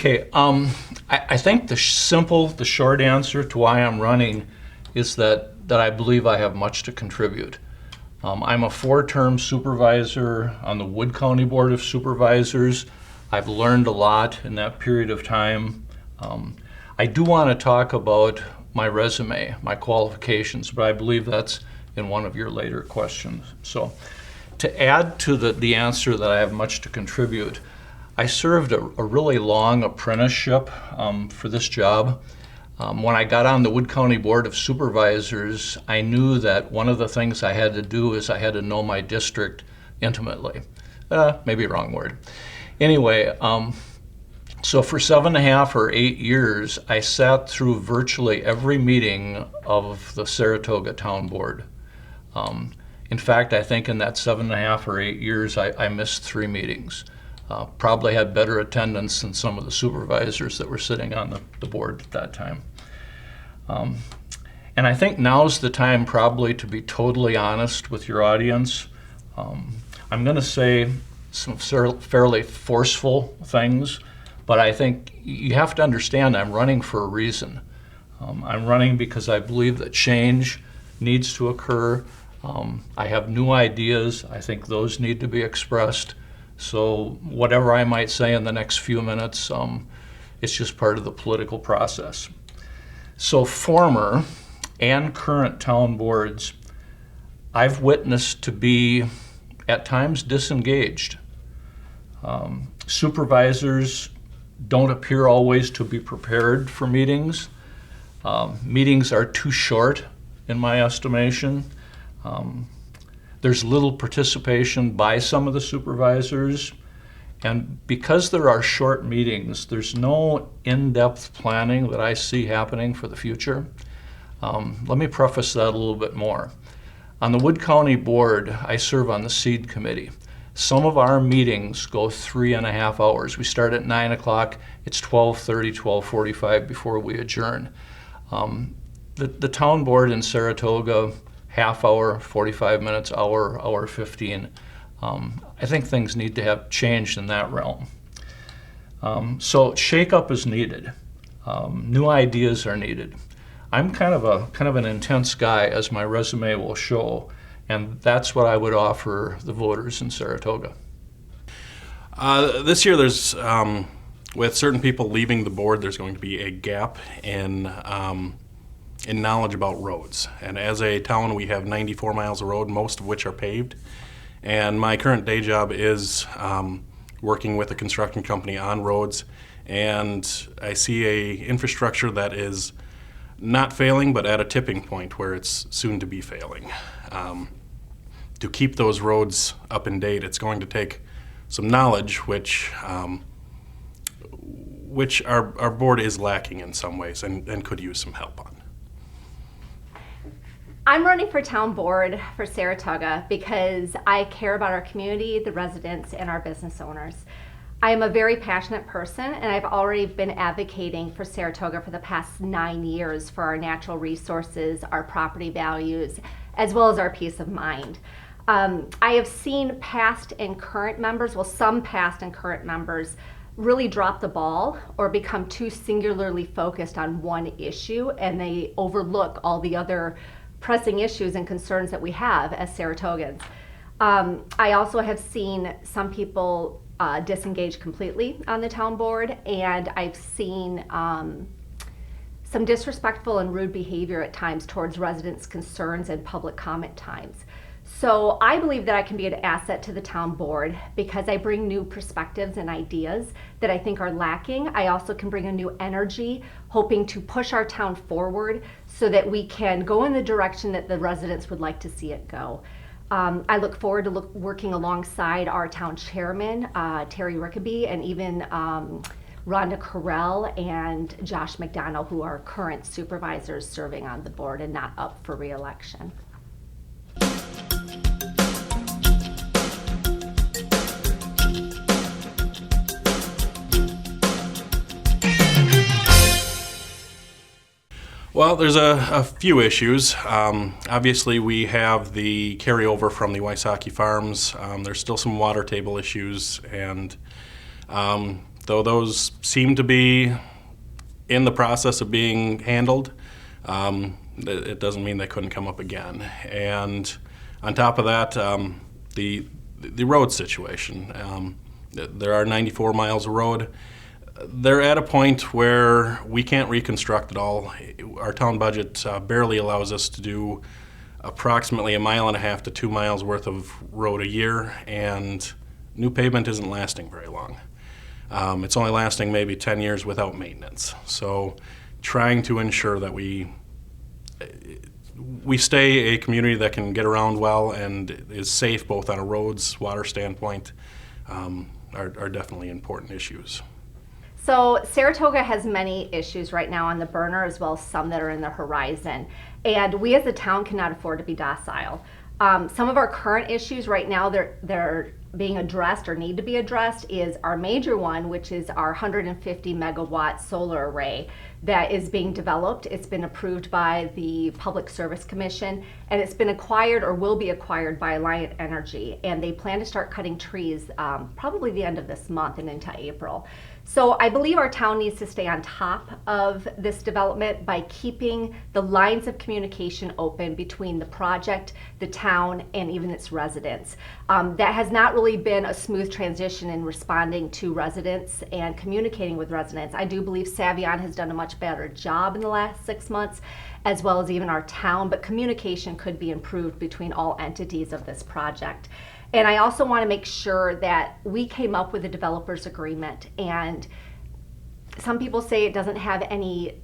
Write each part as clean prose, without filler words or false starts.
Okay, I think the short answer to why I'm running is that I believe I have much to contribute. I'm a 4-term supervisor on the Wood County Board of Supervisors. I've learned a lot in that period of time. I do want to talk about my resume, my qualifications, but I believe that's in one of your later questions. So to add to the answer that I have much to contribute, I served a really long apprenticeship for this job. When I got on the Wood County Board of Supervisors, I knew that one of the things I had to do is I had to know my district intimately. Maybe wrong word. Anyway, so for 7.5 or 8 years, I sat through virtually every meeting of the Saratoga Town Board. In fact, I think in that 7.5 or 8 years, I missed 3 meetings. Probably had better attendance than some of the supervisors that were sitting on the board at that time. And I think now's the time probably to be totally honest with your audience. I'm going to say some fairly forceful things, but I think you have to understand I'm running for a reason. I'm running because I believe that change needs to occur. I have new ideas. I think those need to be expressed. So whatever I might say in the next few minutes, it's just part of the political process. So former and current town boards, I've witnessed to be at times disengaged. Supervisors don't appear always to be prepared for meetings. Meetings are too short, in my estimation. There's little participation by some of the supervisors. And because there are short meetings, there's no in-depth planning that I see happening for the future. Let me preface that a little bit more. On the Wood County Board, I serve on the Seed Committee. Some of our meetings go 3.5 hours. We start at 9 o'clock, it's 12:30, 12:45 before we adjourn. The town board in Saratoga, half hour, 45 minutes, hour 15. I think things need to have changed in that realm. So shake-up is needed. New ideas are needed. I'm kind of an intense guy, as my resume will show, and that's what I would offer the voters in Saratoga. This year, there's with certain people leaving the board, there's going to be a gap in knowledge about roads. And as a town, we have 94 miles of road, most of which are paved. And my current day job is working with a construction company on roads, and I see a infrastructure that is not failing, but at a tipping point where it's soon to be failing. To keep those roads up in date, it's going to take some knowledge, which our board is lacking in some ways and could use some help on. I'm running for town board for Saratoga because I care about our community, the residents, and our business owners. I am a very passionate person, and I've already been advocating for Saratoga for the past 9 years for our natural resources, our property values, as well as our peace of mind. I have seen past and current members, some past and current members, really drop the ball or become too singularly focused on one issue, and they overlook all the other pressing issues and concerns that we have as Saratogans. I also have seen some people disengage completely on the town board, and I've seen some disrespectful and rude behavior at times towards residents' concerns and public comment times. So I believe that I can be an asset to the town board because I bring new perspectives and ideas that I think are lacking. I also can bring a new energy, hoping to push our town forward so that we can go in the direction that the residents would like to see it go. I look forward to working alongside our town chairman, Terry Rickaby, and even Rhonda Carell and Josh McDonald, who are current supervisors serving on the board and not up for re-election. Well, there's a few issues. Obviously, we have the carryover from the Wysocki farms. There's still some water table issues, and Though those seem to be in the process of being handled, it doesn't mean they couldn't come up again. And on top of that, the road situation. There are 94 miles of road. They're at a point where we can't reconstruct it all. Our town budget barely allows us to do approximately 1.5 miles to 2 miles worth of road a year, and new pavement isn't lasting very long. It's only lasting maybe 10 years without maintenance. So trying to ensure that we stay a community that can get around well and is safe both on a roads, water standpoint are definitely important issues. So Saratoga has many issues right now on the burner, as well as some that are in the horizon. And we as a town cannot afford to be docile. Some of our current issues right now they're being addressed or need to be addressed is our major one, which is our 150 megawatt solar array that is being developed. It's been approved by the Public Service Commission, and it's been acquired or will be acquired by Alliant Energy. And they plan to start cutting trees probably the end of this month and into April. So I believe our town needs to stay on top of this development by keeping the lines of communication open between the project, the town, and even its residents. That has not really been a smooth transition in responding to residents and communicating with residents. I do believe Savion has done a much better job in the last 6 months, as well as even our town, but communication could be improved between all entities of this project. And I also want to make sure that we came up with a developer's agreement, and some people say it doesn't have any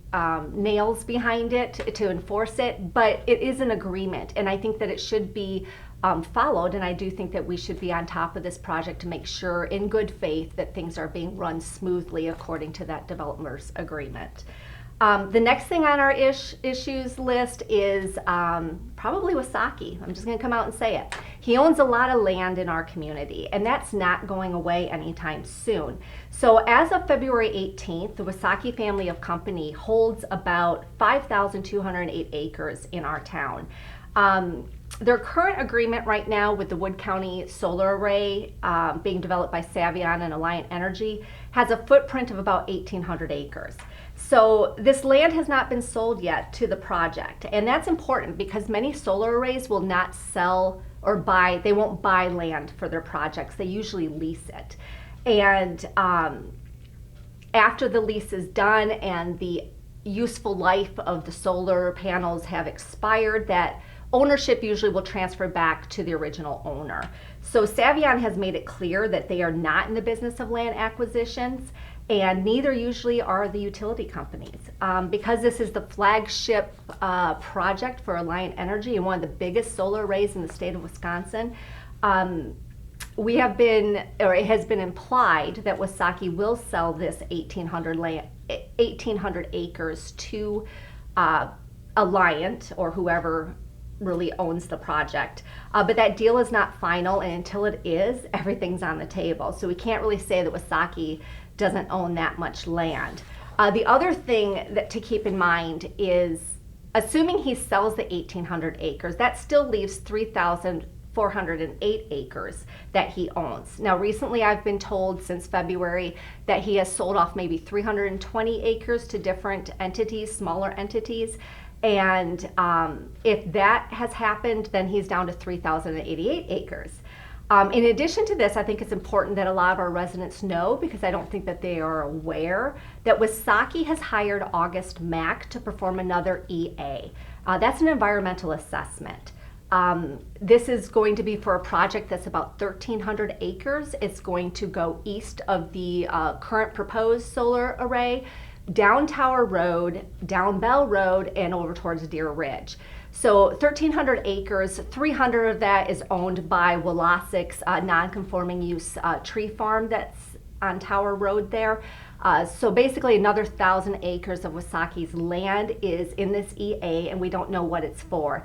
nails behind it to enforce it, but it is an agreement, and I think that it should be followed, and I do think that we should be on top of this project to make sure in good faith that things are being run smoothly according to that developer's agreement. The next thing on our issues list is probably Wasaki. I'm just going to come out and say it. He owns a lot of land in our community, and that's not going away anytime soon. So as of February 18th, the Wasaki family of company holds about 5,208 acres in our town. Their current agreement right now with the Wood County solar array being developed by Savion and Alliant Energy has a footprint of about 1,800 acres. So this land has not been sold yet to the project, and that's important because many solar arrays will not sell or buy, they won't buy land for their projects, they usually lease it. And after the lease is done and the useful life of the solar panels have expired, that ownership usually will transfer back to the original owner. So Savion has made it clear that they are not in the business of land acquisitions, and neither usually are the utility companies. Because this is the flagship project for Alliant Energy and one of the biggest solar arrays in the state of Wisconsin, we have been, or it has been implied that Wasaki will sell this 1,800 acres to Alliant or whoever really owns the project. But that deal is not final, and until it is, everything's on the table. So we can't really say that Wasaki doesn't own that much land. The other thing that to keep in mind is, assuming he sells the 1,800 acres, that still leaves 3,408 acres that he owns. Now recently I've been told since February that he has sold off maybe 320 acres to different entities, smaller entities. And if that has happened, then he's down to 3,088 acres. In addition to this, I think it's important that a lot of our residents know, because I don't think that they are aware, that Wasaki has hired August Mack to perform another EA. That's an environmental assessment. This is going to be for a project that's about 1,300 acres. It's going to go east of the current proposed solar array, down Tower Road, down Bell Road, and over towards Deer Ridge. So 1,300 acres, 300 of that is owned by Wolasik's non-conforming use tree farm that's on Tower Road there. So basically another 1,000 acres of Wasaki's land is in this EA, and we don't know what it's for.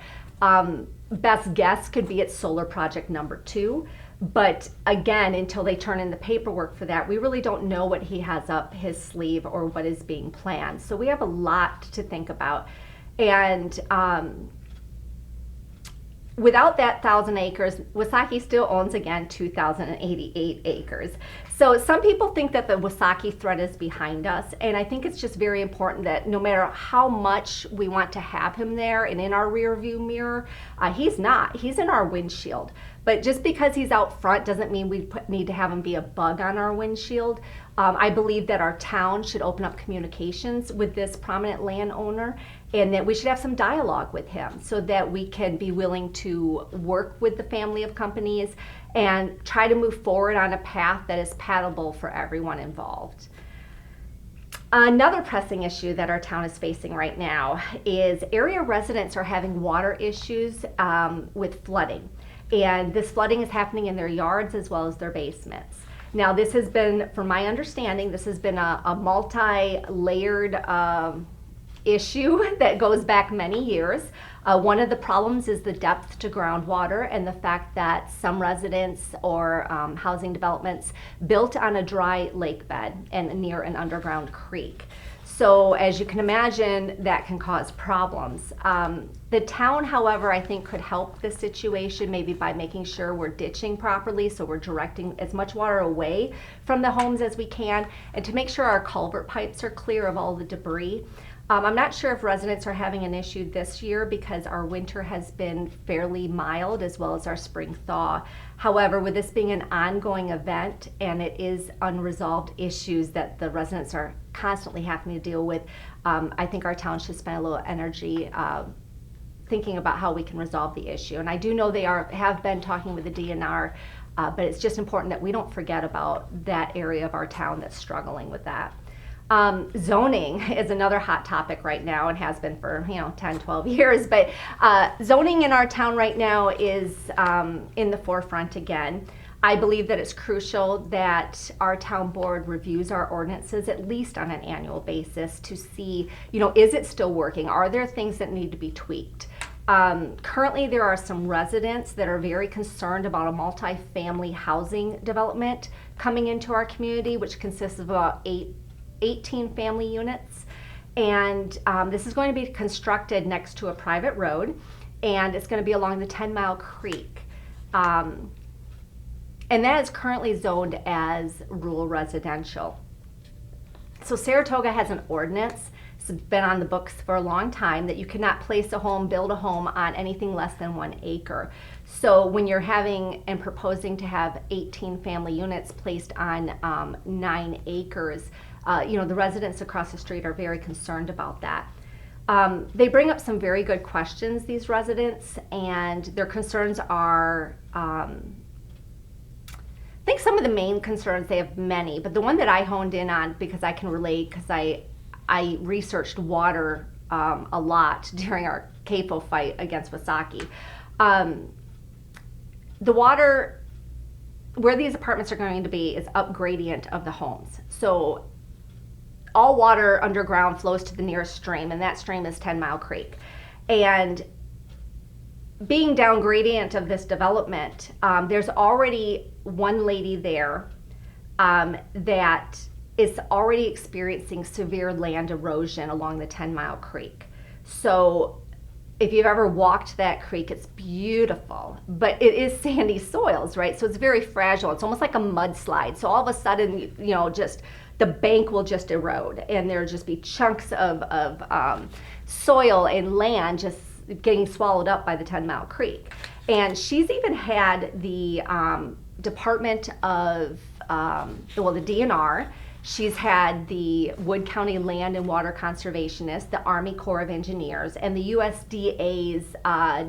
Best guess could be it's solar project number 2. But again, until they turn in the paperwork for that, we really don't know what he has up his sleeve or what is being planned. So we have a lot to think about. And without that 1,000 acres, Wasaki still owns, again, 2,088 acres. So some people think that the Wasaki threat is behind us, and I think it's just very important that no matter how much we want to have him there and in our rear view mirror, he's not. He's in our windshield. But just because he's out front doesn't mean we need to have him be a bug on our windshield. I believe that our town should open up communications with this prominent landowner, and that we should have some dialogue with him so that we can be willing to work with the family of companies and try to move forward on a path that is palatable for everyone involved. Another pressing issue that our town is facing right now is area residents are having water issues with flooding. And this flooding is happening in their yards as well as their basements. Now, this has been, from my understanding, this has been a multi-layered issue that goes back many years. One of the problems is the depth to groundwater and the fact that some residents or housing developments built on a dry lake bed and near an underground creek. So as you can imagine, that can cause problems. The town, however, I think could help this situation maybe by making sure we're ditching properly, so we're directing as much water away from the homes as we can, and to make sure our culvert pipes are clear of all the debris. I'm not sure if residents are having an issue this year because our winter has been fairly mild as well as our spring thaw. However, with this being an ongoing event and it is unresolved issues that the residents are constantly having to deal with, I think our town should spend a little energy thinking about how we can resolve the issue. And I do know they have been talking with the DNR, but it's just important that we don't forget about that area of our town that's struggling with that. Zoning is another hot topic right now and has been for 10, 12 years, but zoning in our town right now is in the forefront again. I believe that it's crucial that our town board reviews our ordinances at least on an annual basis to see, is it still working? Are there things that need to be tweaked? Currently, there are some residents that are very concerned about a multi-family housing development coming into our community, which consists of about 18 family units, and this is going to be constructed next to a private road, and it's going to be along the 10-mile creek, and that is currently zoned as rural residential. So Saratoga has an ordinance, it's been on the books for a long time, that you cannot place a home, build a home on anything less than 1 acre. So when you're having and proposing to have 18 family units placed on 9 acres, the residents across the street are very concerned about that. They bring up some very good questions, these residents, and their concerns are, I think some of the main concerns, they have many, but the one that I honed in on, because I can relate, because I researched water a lot during our CAFO fight against Wasaki. The water, where these apartments are going to be, is up gradient of the homes. So all water underground flows to the nearest stream, and that stream is 10-Mile Creek. And being down gradient of this development, there's already one lady there that is already experiencing severe land erosion along the 10-Mile Creek. So if you've ever walked that creek, it's beautiful, but it is sandy soils, right? So it's very fragile. It's almost like a mudslide. So all of a sudden, just the bank will just erode, and there'll just be chunks of soil and land just getting swallowed up by the 10-Mile Creek. And she's even had the Department of, the DNR, she's had the Wood County Land and Water Conservationists, the Army Corps of Engineers, and the USDA's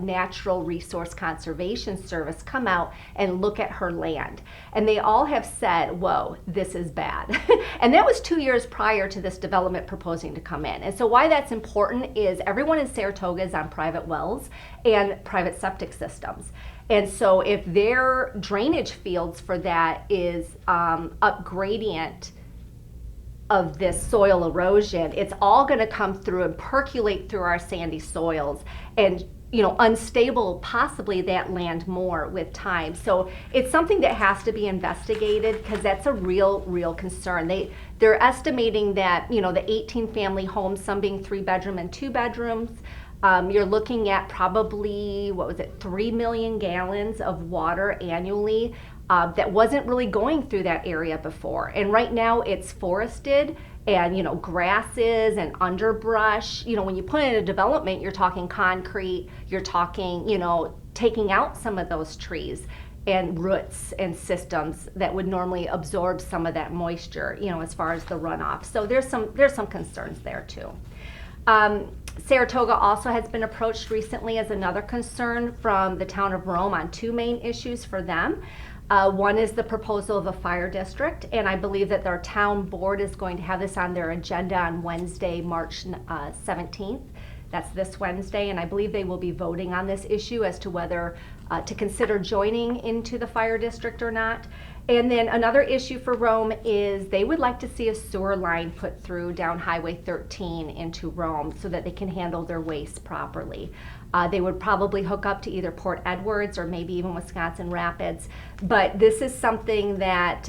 Natural Resource Conservation Service come out and look at her land. And they all have said, whoa, this is bad. And that was 2 years prior to this development proposing to come in. And so why that's important is everyone in Saratoga is on private wells and private septic systems. And so if their drainage fields for that is up gradient of this soil erosion, it's all going to come through and percolate through our sandy soils and unstable possibly that land more with time. So it's something that has to be investigated because that's a real concern. They're estimating that the 18 family homes, some being 3-bedroom and 2 bedrooms, you're looking at probably 3 million gallons of water annually that wasn't really going through that area before. And right now it's forested and, grasses and underbrush. When you put in a development, you're talking concrete, you're talking, taking out some of those trees and roots and systems that would normally absorb some of that moisture, as far as the runoff. So there's some concerns there too. Saratoga also has been approached recently as another concern from the town of Rome on two main issues for them. One is the proposal of a fire district, and I believe that their town board is going to have this on their agenda on Wednesday, March 17th. That's this Wednesday, and I believe they will be voting on this issue as to whether to consider joining into the fire district or not. And then another issue for Rome is they would like to see a sewer line put through down Highway 13 into Rome so that they can handle their waste properly. They would probably hook up to either Port Edwards or maybe even Wisconsin Rapids. But this is something that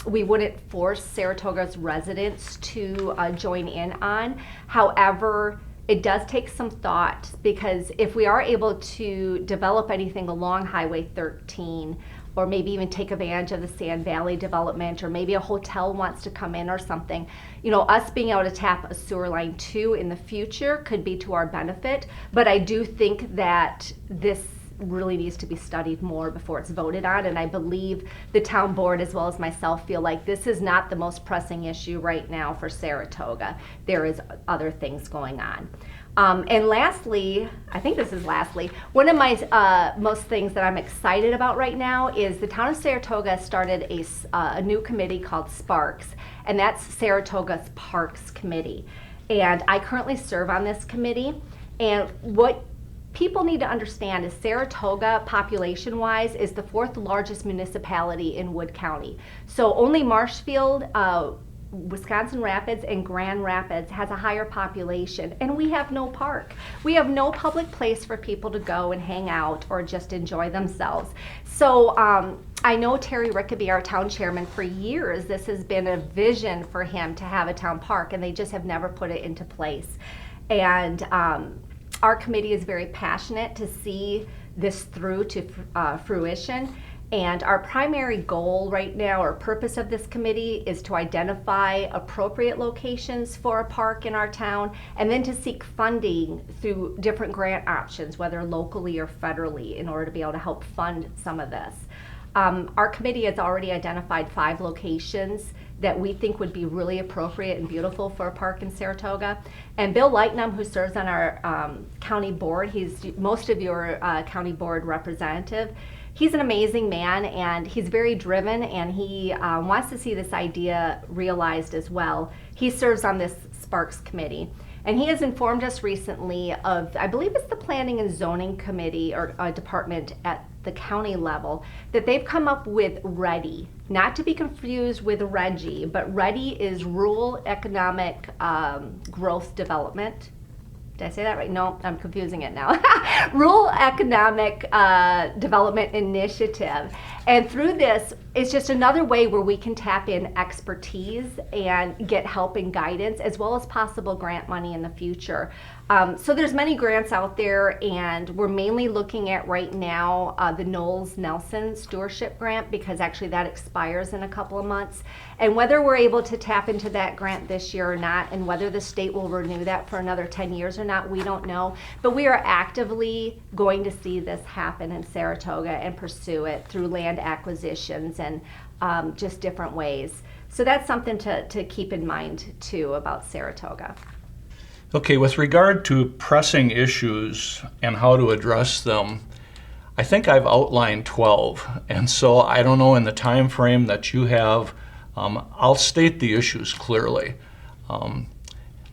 we wouldn't force Saratoga's residents to join in on. However, it does take some thought, because if we are able to develop anything along Highway 13, or maybe even take advantage of the Sand Valley development, or maybe a hotel wants to come in or something, us being able to tap a sewer line too in the future could be to our benefit. But I do think that this really needs to be studied more before it's voted on, and I believe the town board as well as myself feel like this is not the most pressing issue right now for Saratoga. There is other things going on. And lastly, I think this is lastly, one of my most things that I'm excited about right now is the town of Saratoga started a new committee called Sparks, and that's Saratoga's Parks Committee. And I currently serve on this committee, and what people need to understand is Saratoga, population-wise, is the 4th largest municipality in Wood County. So only Marshfield, Wisconsin Rapids, and Grand Rapids has a higher population, and we have no park. We have no public place for people to go and hang out or just enjoy themselves. So I know Terry Rickaby, our town chairman, for years, this has been a vision for him to have a town park, and they just have never put it into place. And our committee is very passionate to see this through to fruition. And our primary goal right now, or purpose of this committee, is to identify appropriate locations for a park in our town, and then to seek funding through different grant options, whether locally or federally, in order to be able to help fund some of this. Our committee has already identified 5 locations that we think would be really appropriate and beautiful for a park in Saratoga. And Bill Leichtnam, who serves on our county board, he's most of your county board representative. He's an amazing man, and he's very driven, and he wants to see this idea realized as well. He serves on this Sparks committee, and he has informed us recently of, I believe it's the Planning and Zoning Committee or department at the county level, that they've come up with READY, not to be confused with REGI, but READY is Rural Economic Growth Development. Did I say that right? No, I'm confusing it now. Rural Economic Development Initiative. And through this, it's just another way where we can tap in expertise and get help and guidance, as well as possible grant money in the future. So there's many grants out there, and we're mainly looking at right now the Knowles Nelson Stewardship Grant, because actually that expires in a couple of months. And whether we're able to tap into that grant this year or not, and whether the state will renew that for another 10 years or not, we don't know. But we are actively going to see this happen in Saratoga and pursue it through land acquisitions and just different ways. So that's something to keep in mind too about Saratoga. Okay, with regard to pressing issues and how to address them, I think I've outlined 12. And so I don't know, in the time frame that you have, I'll state the issues clearly.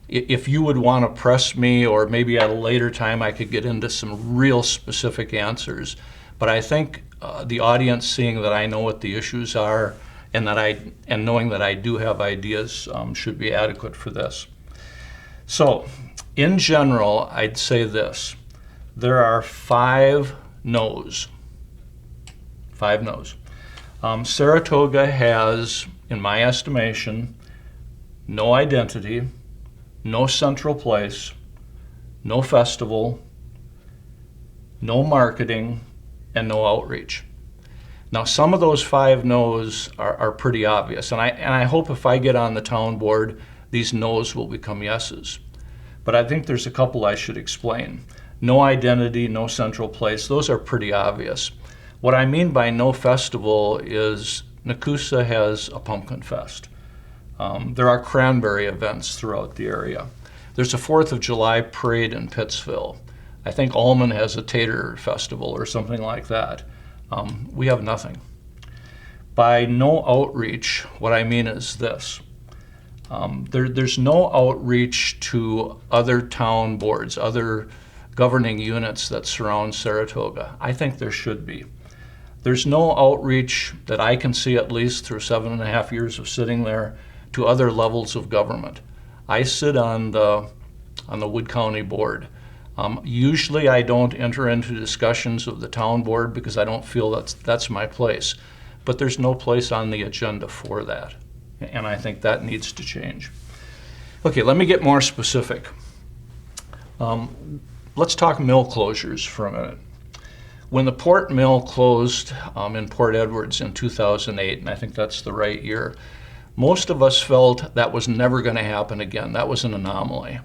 If you would want to press me, or maybe at a later time I could get into some real specific answers. But I think the audience, seeing that I know what the issues are and knowing that I do have ideas, should be adequate for this. So, in general, I'd say this. There are 5 no's. 5 no's. Saratoga has, in my estimation, no identity, no central place, no festival, no marketing, and no outreach. Now, some of those 5 no's are pretty obvious, and I hope if I get on the town board, these no's will become yeses. But I think there's a couple I should explain. No identity, no central place, those are pretty obvious. What I mean by no festival is Nakusa has a pumpkin fest. There are cranberry events throughout the area. There's a 4th of July parade in Pittsville. I think Allman has a tater festival or something like that. We have nothing. By no outreach, what I mean is this. There's no outreach to other town boards, other governing units that surround Saratoga. I think there should be. There's no outreach that I can see, at least through 7.5 years of sitting there, to other levels of government. I sit on the Wood County Board. Usually I don't enter into discussions of the town board because I don't feel that's my place. But there's no place on the agenda for that. And I think that needs to change. Okay, let me get more specific. Let's talk mill closures for a minute. When the Port Mill closed in Port Edwards in 2008, and I think that's the right year, most of us felt that was never going to happen again. That was an anomaly.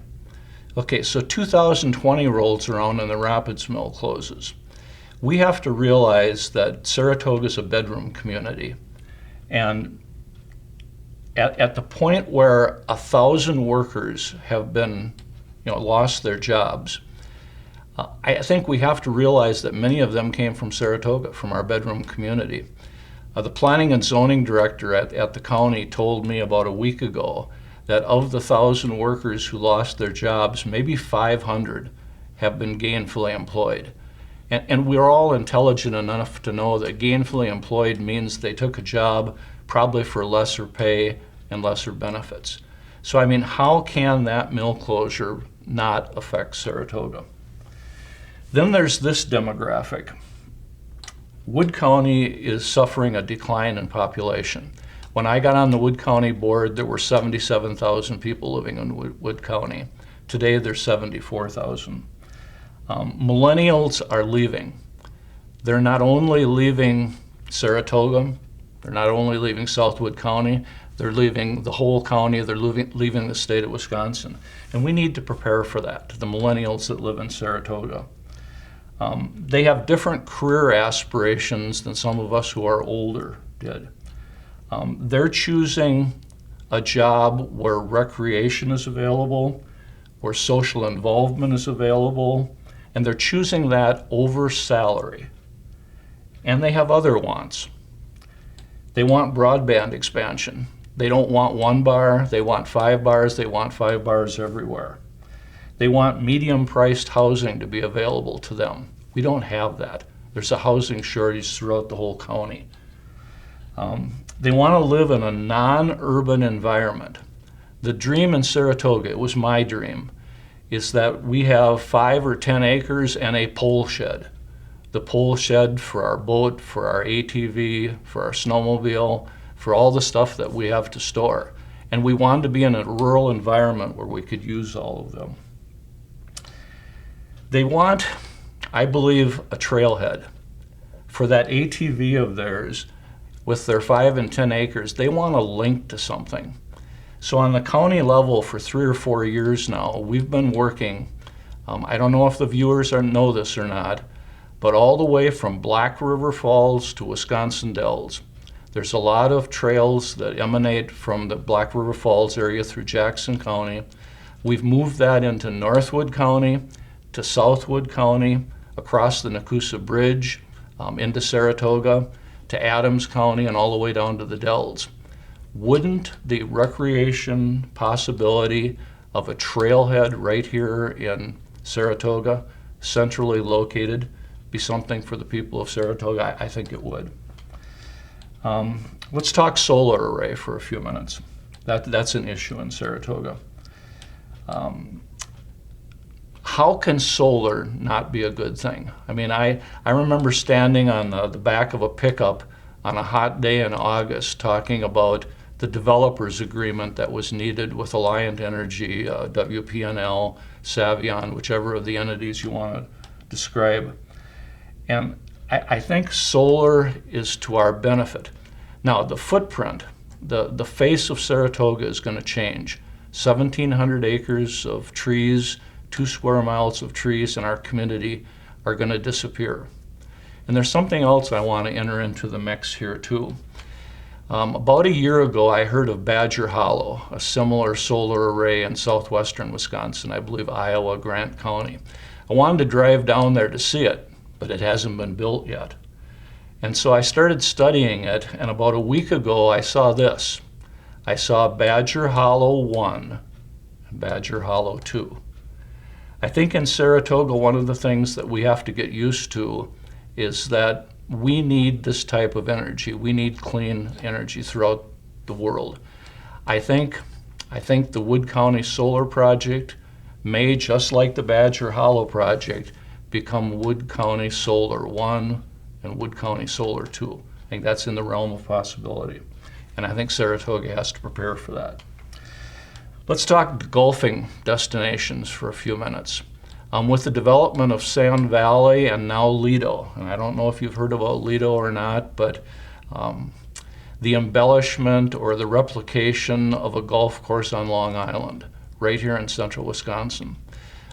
Okay, so 2020 rolls around and the Rapids Mill closes. We have to realize that Saratoga is a bedroom community. And at the point where 1,000 workers have been, lost their jobs, I think we have to realize that many of them came from Saratoga, from our bedroom community. The planning and zoning director at the county told me about a week ago that of the 1,000 workers who lost their jobs, maybe 500 have been gainfully employed. And we're all intelligent enough to know that gainfully employed means they took a job probably for lesser pay and lesser benefits. So, how can that mill closure not affect Saratoga? Then there's this demographic. Wood County is suffering a decline in population. When I got on the Wood County board, there were 77,000 people living in Wood County. Today, there's 74,000. Millennials are leaving. They're not only leaving Saratoga, they're not only leaving South Wood County, they're leaving the whole county, they're leaving the state of Wisconsin. And we need to prepare for that, the millennials that live in Saratoga. They have different career aspirations than some of us who are older did. They're choosing a job where recreation is available, where social involvement is available, and they're choosing that over salary. And they have other wants. They want broadband expansion. They don't want 1 bar, they want 5 bars, they want 5 bars everywhere. They want medium-priced housing to be available to them. We don't have that. There's a housing shortage throughout the whole county. They want to live in a non-urban environment. The dream in Saratoga, it was my dream, is that we have 5 or 10 acres and a pole shed. The pole shed for our boat, for our ATV, for our snowmobile, for all the stuff that we have to store. And we wanted to be in a rural environment where we could use all of them. They want, I believe, a trailhead. For that ATV of theirs, with their 5 and 10 acres, they want a link to something. So on the county level for 3 or 4 years now, we've been working, I don't know if the viewers know this or not, but all the way from Black River Falls to Wisconsin Dells. There's a lot of trails that emanate from the Black River Falls area through Jackson County. We've moved that into Northwood County, to Southwood County, across the Nakusa Bridge, into Saratoga, to Adams County, and all the way down to the Dells. Wouldn't the recreation possibility of a trailhead right here in Saratoga, centrally located, be something for the people of Saratoga? I think it would. Let's talk solar array for a few minutes. That's an issue in Saratoga. How can solar not be a good thing? I remember standing on the back of a pickup on a hot day in August talking about the developers agreement that was needed with Alliant Energy, WPNL, Savion, whichever of the entities you want to describe. And I think solar is to our benefit. Now, the footprint, the face of Saratoga is going to change. 1,700 acres of trees, 2 square miles of trees in our community are going to disappear. And there's something else I want to enter into the mix here too. About a year ago, I heard of Badger Hollow, a similar solar array in southwestern Wisconsin, I believe Iowa, Grant County. I wanted to drive down there to see it, but it hasn't been built yet. And so I started studying it, and about a week ago I saw this. I saw Badger Hollow 1 and Badger Hollow 2. I think in Saratoga, one of the things that we have to get used to is that we need this type of energy. We need clean energy throughout the world. I think the Wood County Solar Project may, just like the Badger Hollow Project, become Wood County Solar 1 and Wood County Solar 2. I think that's in the realm of possibility. And I think Saratoga has to prepare for that. Let's talk golfing destinations for a few minutes. With the development of Sand Valley and now Lido, and I don't know if you've heard about Lido or not, but the embellishment or the replication of a golf course on Long Island, right here in central Wisconsin.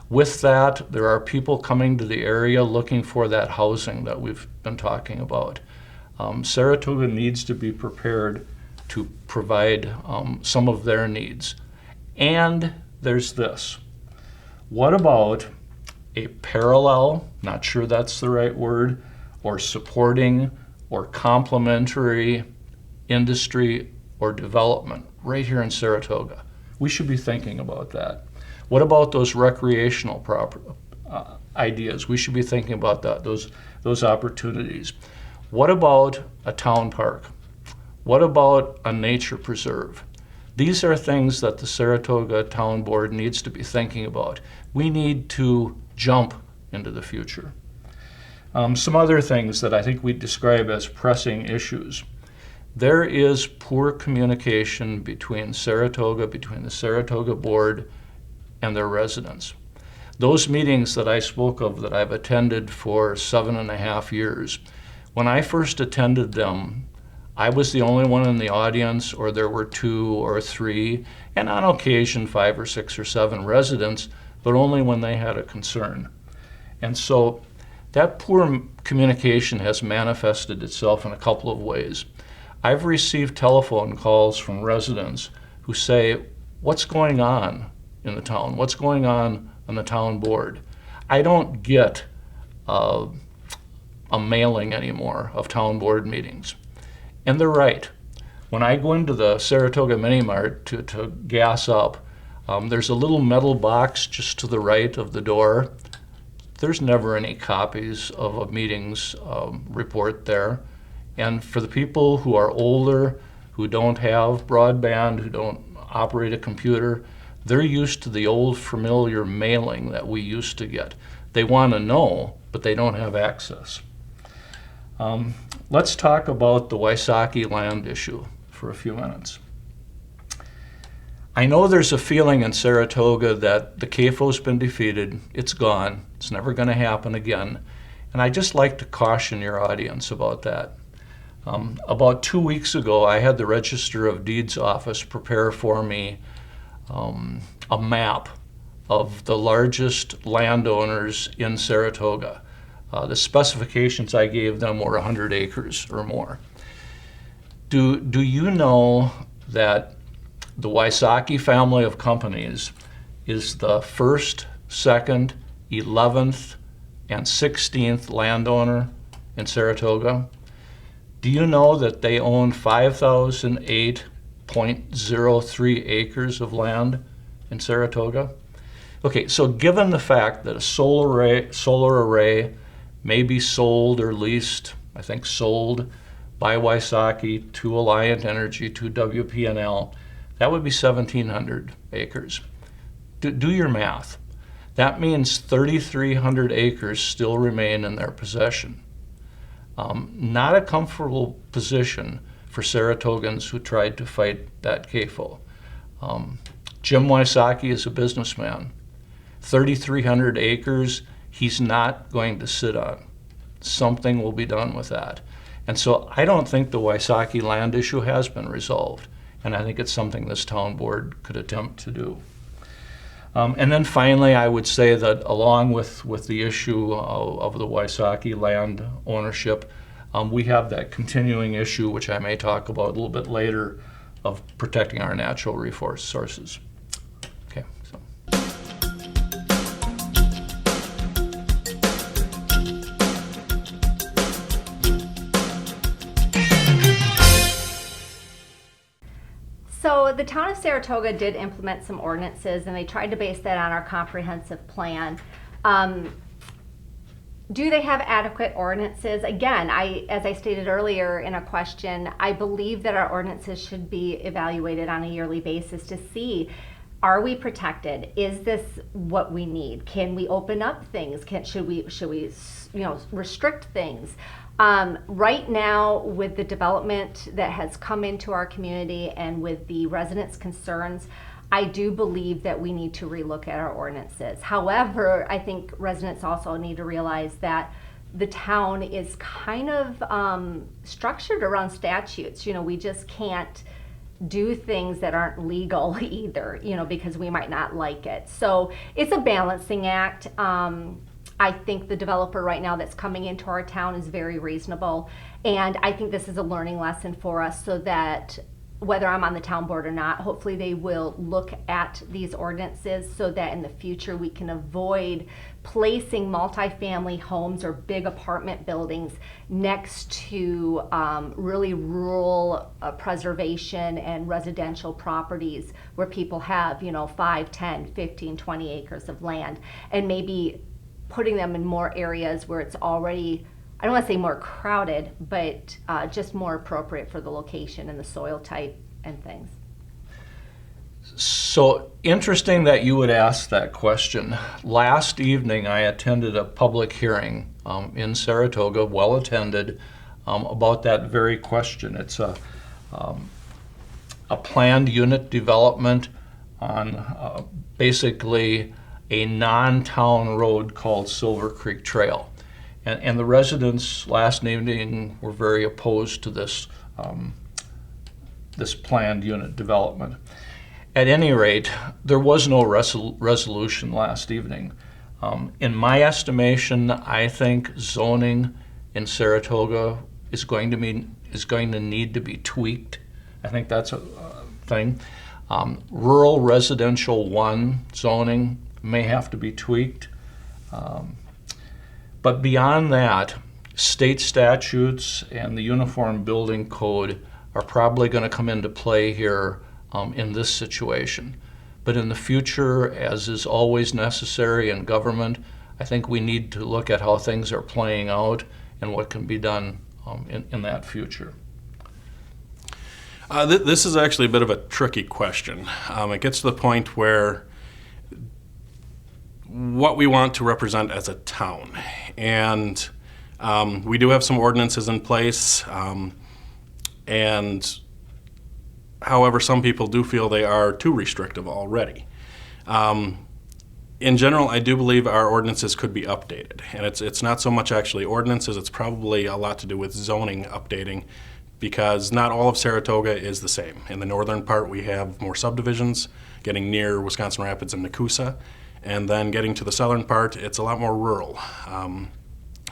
With that, there are people coming to the area looking for that housing that we've been talking about. Saratoga needs to be prepared to provide some of their needs. And there's this. What about a parallel, not sure that's the right word, or supporting or complementary industry or development right here in Saratoga? We should be thinking about that. What about those recreational ideas? We should be thinking about that, those opportunities. What about a town park? What about a nature preserve? These are things that the Saratoga Town Board needs to be thinking about. We need to jump into the future. Some other things that I think we describe as pressing issues. There is poor communication between the Saratoga Board and their residents. Those meetings that I spoke of that I've attended for 7.5 years, when I first attended them, I was the only one in the audience, or there were 2 or 3, and on occasion 5 or 6 or 7 residents, but only when they had a concern. And so that poor communication has manifested itself in a couple of ways. I've received telephone calls from residents who say, what's going on in the town? What's going on the town board? I don't get a mailing anymore of town board meetings. And they're right. When I go into the Saratoga Mini Mart to gas up, there's a little metal box just to the right of the door. There's never any copies of a meetings report there. And for the people who are older, who don't have broadband, who don't operate a computer, they're used to the old familiar mailing that we used to get. They want to know, but they don't have access. Let's talk about the Wysocki land issue for a few minutes. I know there's a feeling in Saratoga that the CAFO's been defeated, it's gone, it's never going to happen again, and I'd just like to caution your audience about that. About 2 weeks ago, I had the Register of Deeds office prepare for me a map of the largest landowners in Saratoga. The specifications I gave them were 100 acres or more. Do you know that the Wysocki family of companies is the 1st, 2nd, 11th, and 16th landowner in Saratoga? Do you know that they own 5,008.03 acres of land in Saratoga? Okay, so given the fact that a solar array may be sold or leased, I think sold, by Wysocki to Alliant Energy, to WPNL, that would be 1,700 acres. Do your math. That means 3,300 acres still remain in their possession. Not a comfortable position for Saratovans who tried to fight that CAFO. Jim Wysocki is a businessman. 3,300 acres he's not going to sit on. something will be done with that. And so I don't think the Wysocki land issue has been resolved, and I think it's something this town board could attempt to do. And then finally, I would say that along with the issue of the Wysocki land ownership, we have that continuing issue, which I may talk about a little bit later, of protecting our natural resources. Okay, so. So the town of Saratoga did implement some ordinances, and they tried to base that on our comprehensive plan. Do they have adequate ordinances? Again, as I stated earlier in a question, I believe that our ordinances should be evaluated on a yearly basis to see, are we protected? Is this what we need? Can we open up things? Should we restrict things? Right now, with the development that has come into our community and with the residents' concerns, I do believe that we need to relook at our ordinances. However, I think residents also need to realize that the town is kind of structured around statutes. We just can't do things that aren't legal either, because we might not like it. So it's a balancing act. I think the developer right now that's coming into our town is very reasonable, and I think this is a learning lesson for us, so that whether I'm on the town board or not, hopefully they will look at these ordinances so that in the future we can avoid placing multifamily homes or big apartment buildings next to really rural preservation and residential properties where people have 5, 10, 15, 20 acres of land, and maybe putting them in more areas where it's already, I don't want to say more crowded, but just more appropriate for the location and the soil type and things. So interesting that you would ask that question. Last evening, I attended a public hearing in Saratoga, well attended, about that very question. It's a planned unit development on basically a non-town road called Silver Creek Trail. And the residents last evening were very opposed to this planned unit development. At any rate, there was no resolution last evening. In my estimation, I think zoning in Saratoga is going to need to be tweaked. I think that's a thing. Rural residential 1 zoning may have to be tweaked. But beyond that, state statutes and the Uniform Building Code are probably going to come into play here in this situation. But in the future, as is always necessary in government, I think we need to look at how things are playing out and what can be done in that future. This is actually a bit of a tricky question. It gets to the point where what we want to represent as a town. And we do have some ordinances in place, and however, some people do feel they are too restrictive already. In general, I do believe our ordinances could be updated. And it's not so much actually ordinances, it's probably a lot to do with zoning updating, because not all of Saratoga is the same. In the northern part, we have more subdivisions, getting near Wisconsin Rapids and Nakusa. And then getting to the southern part, it's a lot more rural.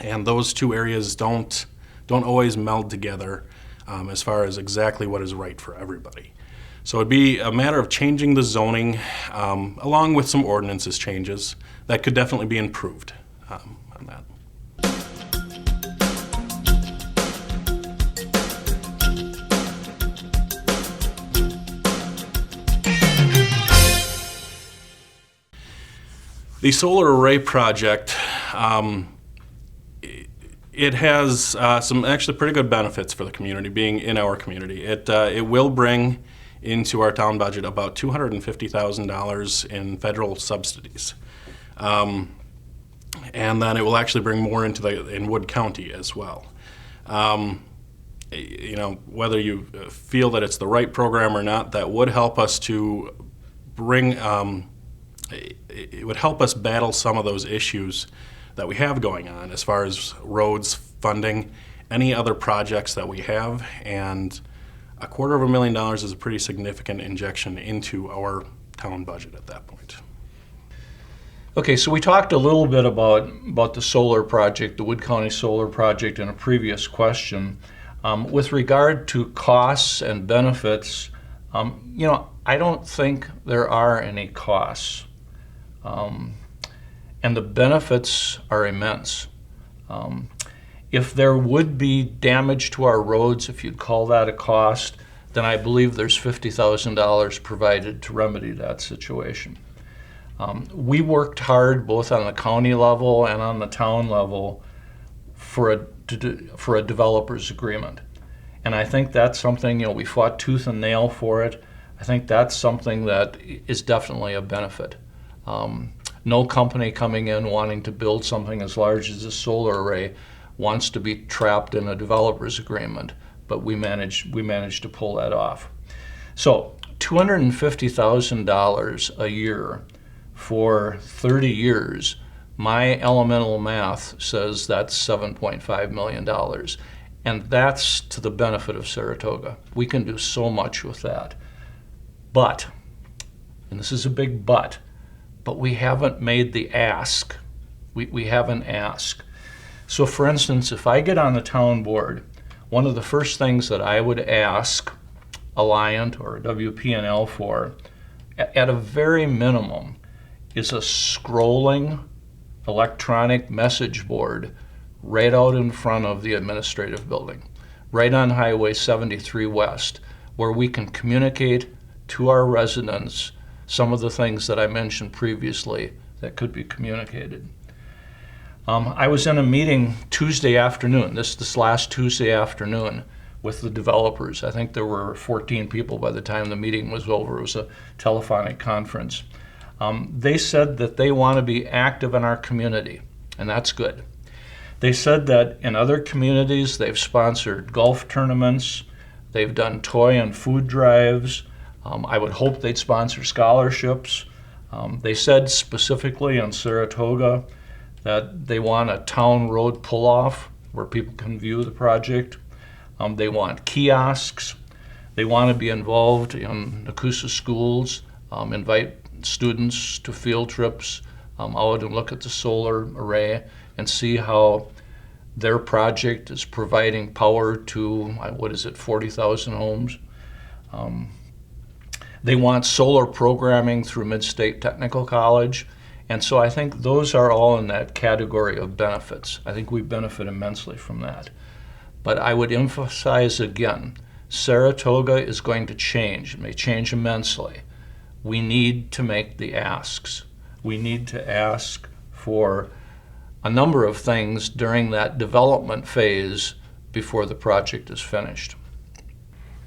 And those two areas don't always meld together as far as exactly what is right for everybody. So it'd be a matter of changing the zoning along with some ordinances changes that could definitely be improved on that. The solar array project, it has some actually pretty good benefits for the community, being in our community. It will bring into our town budget about $250,000 in federal subsidies. And then it will actually bring more in Wood County as well. Whether you feel that it's the right program or not, that would help us to bring it would help us battle some of those issues that we have going on as far as roads funding any other projects that we have, and $250,000 is a pretty significant injection into our town budget at that point. Okay, so we talked a little bit about the solar project, the Wood County Solar Project, in a previous question. With regard to costs and benefits, I don't think there are any costs. And the benefits are immense. If there would be damage to our roads, if you'd call that a cost, then I believe there's $50,000 provided to remedy that situation. We worked hard both on the county level and on the town level for a developer's agreement. And I think that's something, we fought tooth and nail for it. I think that's something that is definitely a benefit. No company coming in wanting to build something as large as a solar array wants to be trapped in a developer's agreement, but we managed to pull that off. So $250,000 a year for 30 years, my elemental math says that's $7.5 million. And that's to the benefit of Saratoga. We can do so much with that. But, and this is a big but we haven't made the ask. We haven't asked. So for instance, if I get on the town board, one of the first things that I would ask Alliant or WP&L for, at a very minimum, is a scrolling electronic message board right out in front of the administrative building, right on Highway 73 West, where we can communicate to our residents some of the things that I mentioned previously that could be communicated. I was in a meeting Tuesday afternoon, this last Tuesday afternoon, with the developers. I think there were 14 people by the time the meeting was over. It was a telephonic conference. They said that they want to be active in our community, and that's good. They said that in other communities they've sponsored golf tournaments, they've done toy and food drives. I would hope they'd sponsor scholarships. They said specifically in Saratoga that they want a town road pull-off where people can view the project. They want kiosks. They want to be involved in Nakusa schools, invite students to field trips out and look at the solar array and see how their project is providing power to, 40,000 homes. They want solar programming through Mid-State Technical College. And so I think those are all in that category of benefits. I think we benefit immensely from that. But I would emphasize again, Saratoga is going to change. It may change immensely. We need to make the asks. We need to ask for a number of things during that development phase before the project is finished.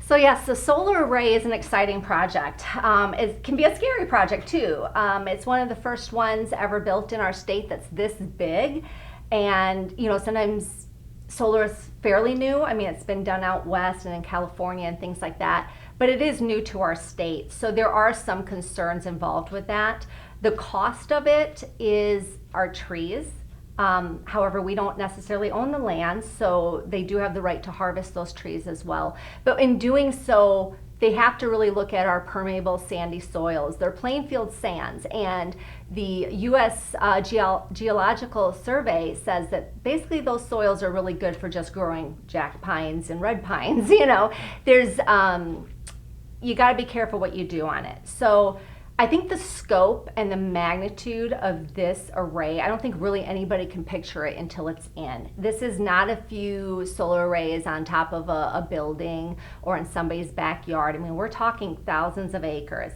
So yes, the solar array is an exciting project. It can be a scary project too. It's one of the first ones ever built in our state that's this big. And sometimes solar is fairly new. I mean, it's been done out west and in California and things like that, but it is new to our state. So there are some concerns involved with that. The cost of it is our trees. However, we don't necessarily own the land, so they do have the right to harvest those trees as well. But in doing so, they have to really look at our permeable sandy soils. They're plainfield sands, and the U.S. Geological Survey says that basically those soils are really good for just growing jack pines and red pines. There's you got to be careful what you do on it. So I think the scope and the magnitude of this array, I don't think really anybody can picture it until it's in. This is not a few solar arrays on top of a building or in somebody's backyard. I mean, we're talking thousands of acres.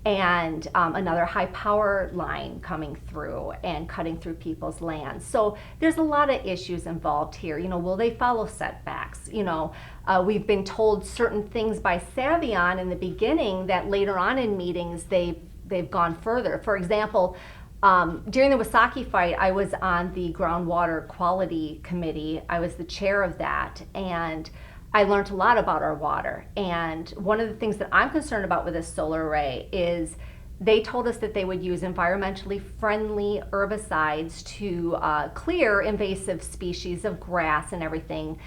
And another high power line coming through and cutting through people's lands. So there's a lot of issues involved here. Will they follow setbacks? We've been told certain things by Savion in the beginning that later on in meetings they've gone further. For example, during the Wasaki fight, I was on the groundwater quality committee. I was the chair of that, and I learned a lot about our water. And one of the things that I'm concerned about with this solar array is they told us that they would use environmentally friendly herbicides to clear invasive species of grass and everything.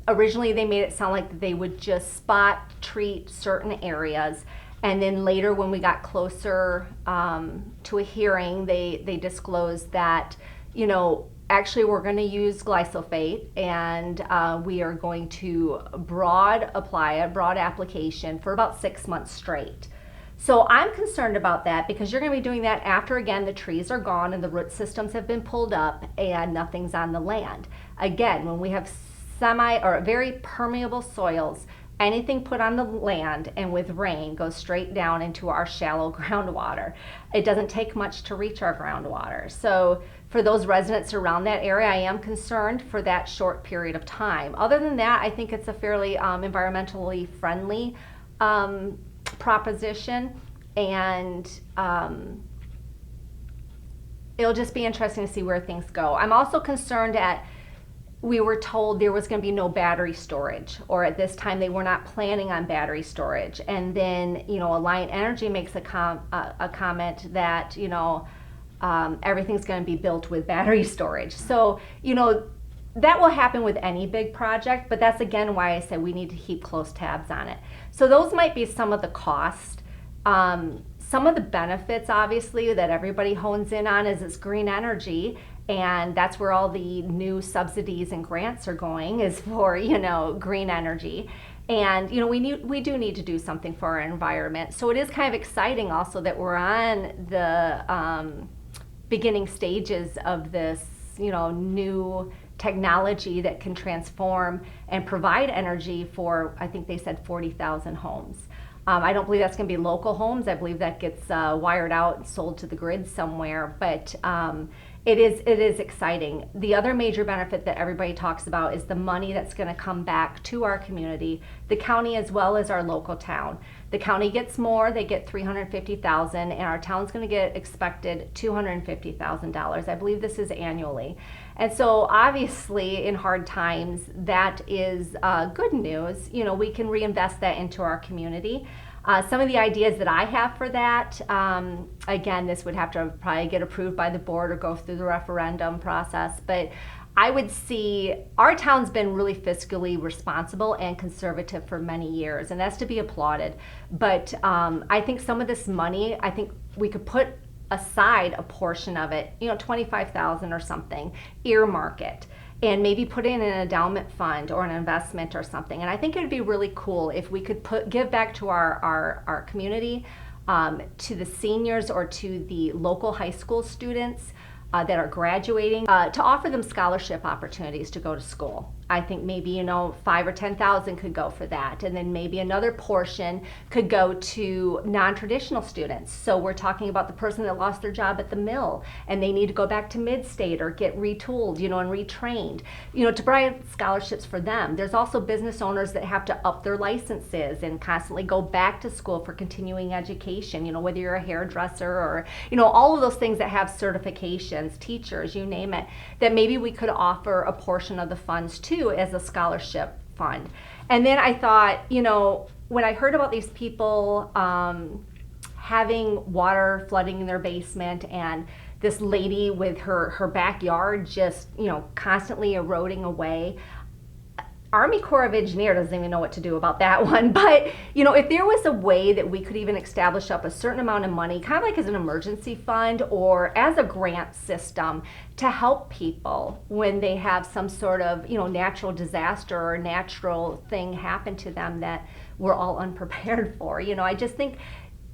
Originally, they made it sound like they would just spot treat certain areas. And then later, when we got closer to a hearing, they disclosed that, actually we're going to use glyphosate, and we are going to apply a broad application for about 6 months straight. So I'm concerned about that because you're going to be doing that after, again, the trees are gone and the root systems have been pulled up and nothing's on the land. Again, when we have very permeable soils, anything put on the land and with rain goes straight down into our shallow groundwater. It doesn't take much to reach our groundwater. So for those residents around that area, I am concerned for that short period of time. Other than that, I think it's a fairly environmentally friendly proposition, and it'll just be interesting to see where things go. I'm also concerned we were told there was going to be no battery storage, or at this time they were not planning on battery storage. And then, Alliant Energy makes a comment that, everything's going to be built with battery storage. So, that will happen with any big project, but that's again why I said we need to keep close tabs on it. So those might be some of the cost. Some of the benefits, obviously, that everybody hones in on is it's green energy, and that's where all the new subsidies and grants are going, is for, green energy. And, we do need to do something for our environment. So it is kind of exciting also that we're on the beginning stages of this, new technology that can transform and provide energy for, I think they said 40,000 homes. I don't believe that's going to be local homes. I believe that gets wired out and sold to the grid somewhere, but it is exciting. The other major benefit that everybody talks about is the money that's going to come back to our community, the county as well as our local town. The county gets more, they get $350,000, and our town's going to get expected $250,000. I believe this is annually. And so obviously in hard times, that is good news. We can reinvest that into our community. Some of the ideas that I have for that, again, this would have to probably get approved by the board or go through the referendum process, but I would see our town's been really fiscally responsible and conservative for many years, and that's to be applauded. But I think some of this money, I think we could put aside a portion of it, $25,000 or something, earmark it, and maybe put in an endowment fund or an investment or something. And I think it would be really cool if we could give back to our community, to the seniors or to the local high school students that are graduating, to offer them scholarship opportunities to go to school. I think maybe, $5,000 or $10,000 could go for that. And then maybe another portion could go to non-traditional students. So we're talking about the person that lost their job at the mill and they need to go back to mid-state or get retooled, and retrained, to provide scholarships for them. There's also business owners that have to up their licenses and constantly go back to school for continuing education, whether you're a hairdresser or, all of those things that have certifications, teachers, you name it, that maybe we could offer a portion of the funds to as a scholarship fund. And then I thought, when I heard about these people having water flooding in their basement and this lady with her backyard just, constantly eroding away, Army Corps of Engineers doesn't even know what to do about that one. But, if there was a way that we could even establish up a certain amount of money, kind of like as an emergency fund or as a grant system to help people when they have some sort of, natural disaster or natural thing happen to them that we're all unprepared for. I just think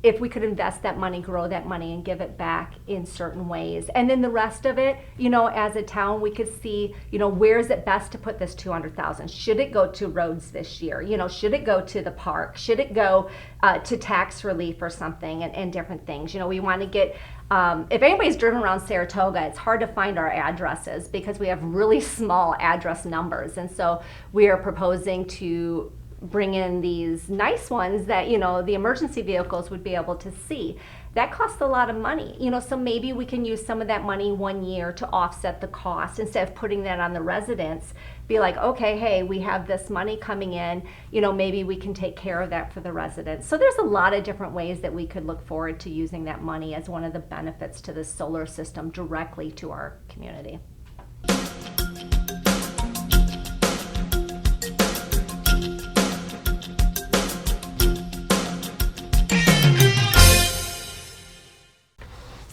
if we could invest that money, grow that money, and give it back in certain ways. And then the rest of it, as a town, we could see, where is it best to put this $200,000? Should it go to roads this year? Should it go to the park? Should it go to tax relief or something, and different things? We want to get, if anybody's driven around Saratoga, it's hard to find our addresses because we have really small address numbers. And so we are proposing to bring in these nice ones that the emergency vehicles would be able to see. that costs a lot of money, so maybe we can use some of that money one year to offset the cost instead of putting that on the residents. Be like, okay, hey, we have this money coming in, maybe we can take care of that for the residents. So there's a lot of different ways that we could look forward to using that money as one of the benefits to the solar system directly to our community.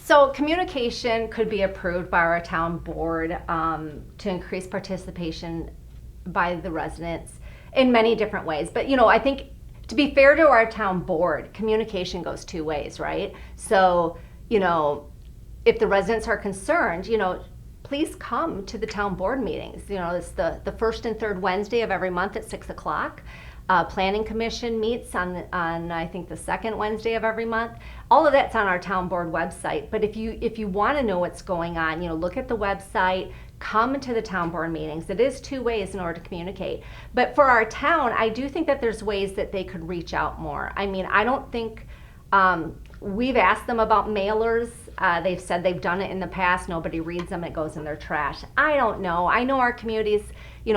So communication could be approved by our town board to increase participation by the residents in many different ways. But I think to be fair to our town board, communication goes two ways, right? So if the residents are concerned, please come to the town board meetings. It's the first and third Wednesday of every month at 6 o'clock. Planning Commission meets on I think the second Wednesday of every month. All of that's on our town board website. But if you want to know what's going on, look at the website, come to the town board meetings. It is two ways in order to communicate. But for our town, I do think that there's ways that they could reach out more. I mean, I don't think we've asked them about mailers. They've said they've done it in the past. Nobody reads them. It goes in their trash. I don't know. I know our community's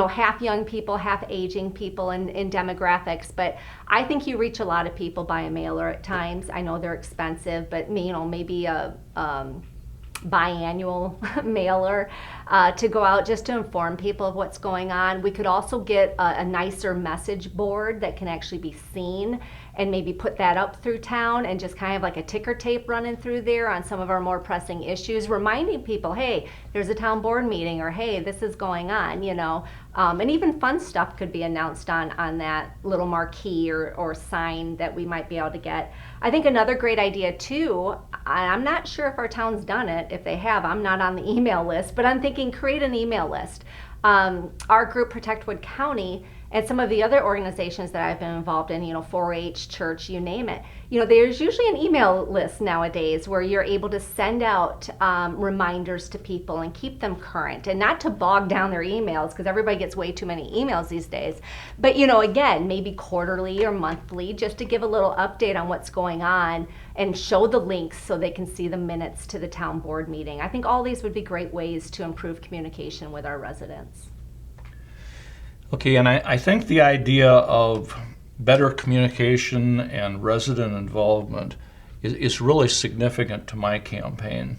half young people, half aging people in demographics, but I think you reach a lot of people by a mailer at times. I know they're expensive, but maybe a biannual mailer to go out just to inform people of what's going on. We could also get a nicer message board that can actually be seen and maybe put that up through town and just kind of like a ticker tape running through there on some of our more pressing issues, reminding people, hey, there's a town board meeting, or hey, this is going on, and even fun stuff could be announced on that little marquee or sign that we might be able to get. I think another great idea too, I'm not sure if our town's done it. If they have, I'm not on the email list, but I'm thinking create an email list. Our group, Protect Wood County, and some of the other organizations that I've been involved in, 4-H, church, you name it, there's usually an email list nowadays where you're able to send out reminders to people and keep them current, and not to bog down their emails because everybody gets way too many emails these days. But, again, maybe quarterly or monthly, just to give a little update on what's going on and show the links so they can see the minutes to the town board meeting. I think all these would be great ways to improve communication with our residents. Okay, and I think the idea of better communication and resident involvement is really significant to my campaign.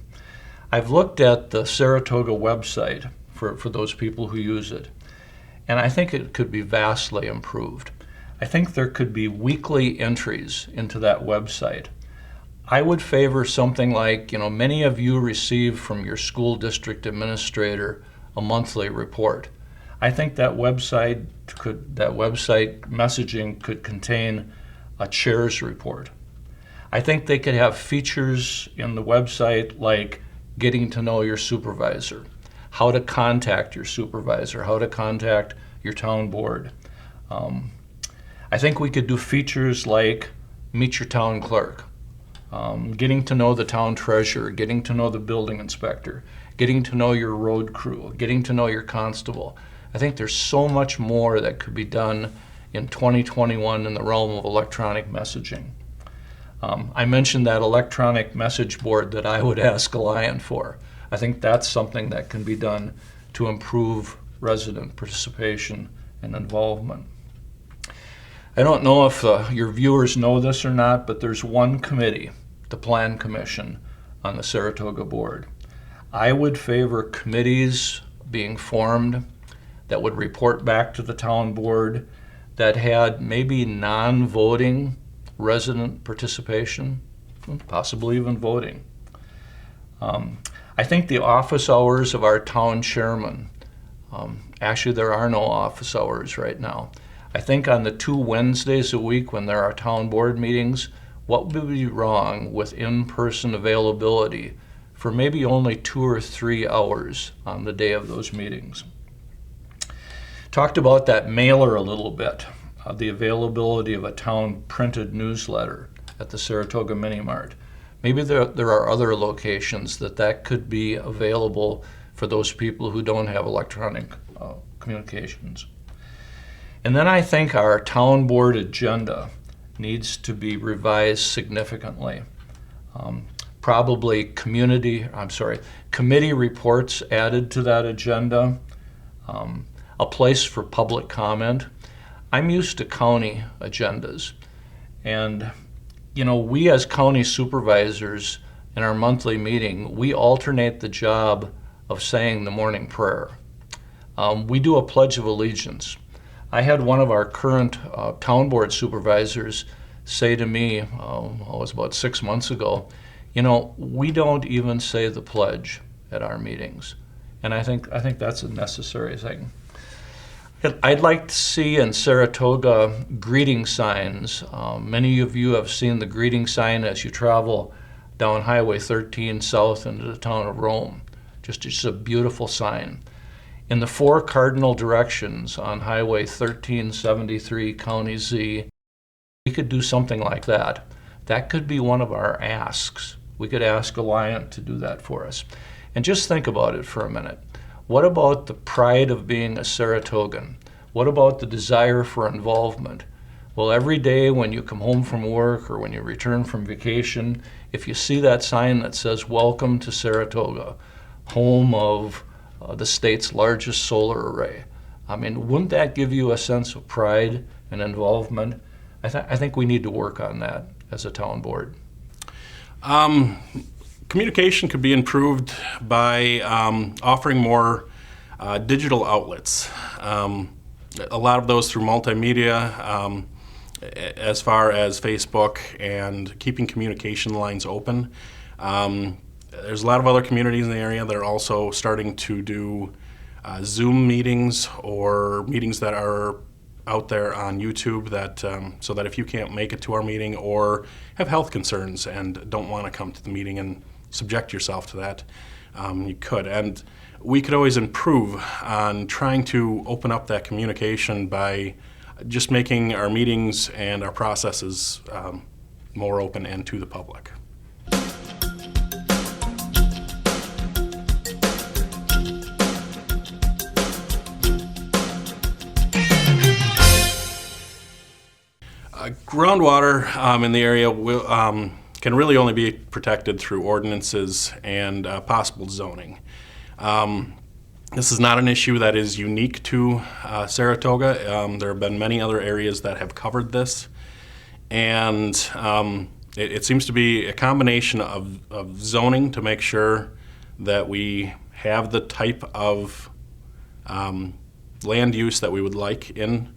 I've looked at the Saratoga website for those people who use it, and I think it could be vastly improved. I think there could be weekly entries into that website. I would favor something like, many of you receive from your school district administrator a monthly report. I think that website messaging could contain a chair's report. I think they could have features in the website like getting to know your supervisor, how to contact your supervisor, how to contact your town board. I think we could do features like meet your town clerk, getting to know the town treasurer, getting to know the building inspector, getting to know your road crew, getting to know your constable. I think there's so much more that could be done in 2021 in the realm of electronic messaging. I mentioned that electronic message board that I would ask Alliant for. I think that's something that can be done to improve resident participation and involvement. I don't know if your viewers know this or not, but there's one committee, the Plan Commission, on the Saratoga board. I would favor committees being formed that would report back to the town board that had maybe non-voting resident participation, possibly even voting. I think the office hours of our town chairman, actually there are no office hours right now. I think on the 2 Wednesdays a week when there are town board meetings, what would be wrong with in-person availability for maybe only 2 or 3 hours on the day of those meetings? Talked about that mailer a little bit, the availability of a town printed newsletter at the Saratoga Mini Mart. Maybe there are other locations that could be available for those people who don't have electronic communications. And then I think our town board agenda needs to be revised significantly. Probably committee reports added to that agenda, a place for public comment. I'm used to county agendas. And, we as county supervisors in our monthly meeting, we alternate the job of saying the morning prayer. We do a Pledge of Allegiance. I had one of our current town board supervisors say to me, it was about 6 months ago, we don't even say the pledge at our meetings. And I think that's a necessary thing. I'd like to see in Saratoga greeting signs. Many of you have seen the greeting sign as you travel down Highway 13 south into the town of Rome. Just a beautiful sign. In the 4 cardinal directions on Highway 1373, County Z, we could do something like that. That could be one of our asks. We could ask Alliant to do that for us. And just think about it for a minute. What about the pride of being a Saratogan? What about the desire for involvement? Well, every day when you come home from work or when you return from vacation, if you see that sign that says, "Welcome to Saratoga, home of the state's largest solar array," wouldn't that give you a sense of pride and involvement? I think we need to work on that as a town board. Communication could be improved by offering more digital outlets. A lot of those through multimedia, as far as Facebook, and keeping communication lines open. There's a lot of other communities in the area that are also starting to do Zoom meetings or meetings that are out there on YouTube, that so that if you can't make it to our meeting or have health concerns and don't want to come to the meeting and subject yourself to that, you could. And we could always improve on trying to open up that communication by just making our meetings and our processes more open and to the public. Groundwater in the area can really only be protected through ordinances and possible zoning. This is not an issue that is unique to Saratoga. There have been many other areas that have covered this, and it seems to be a combination of zoning to make sure that we have the type of land use that we would like in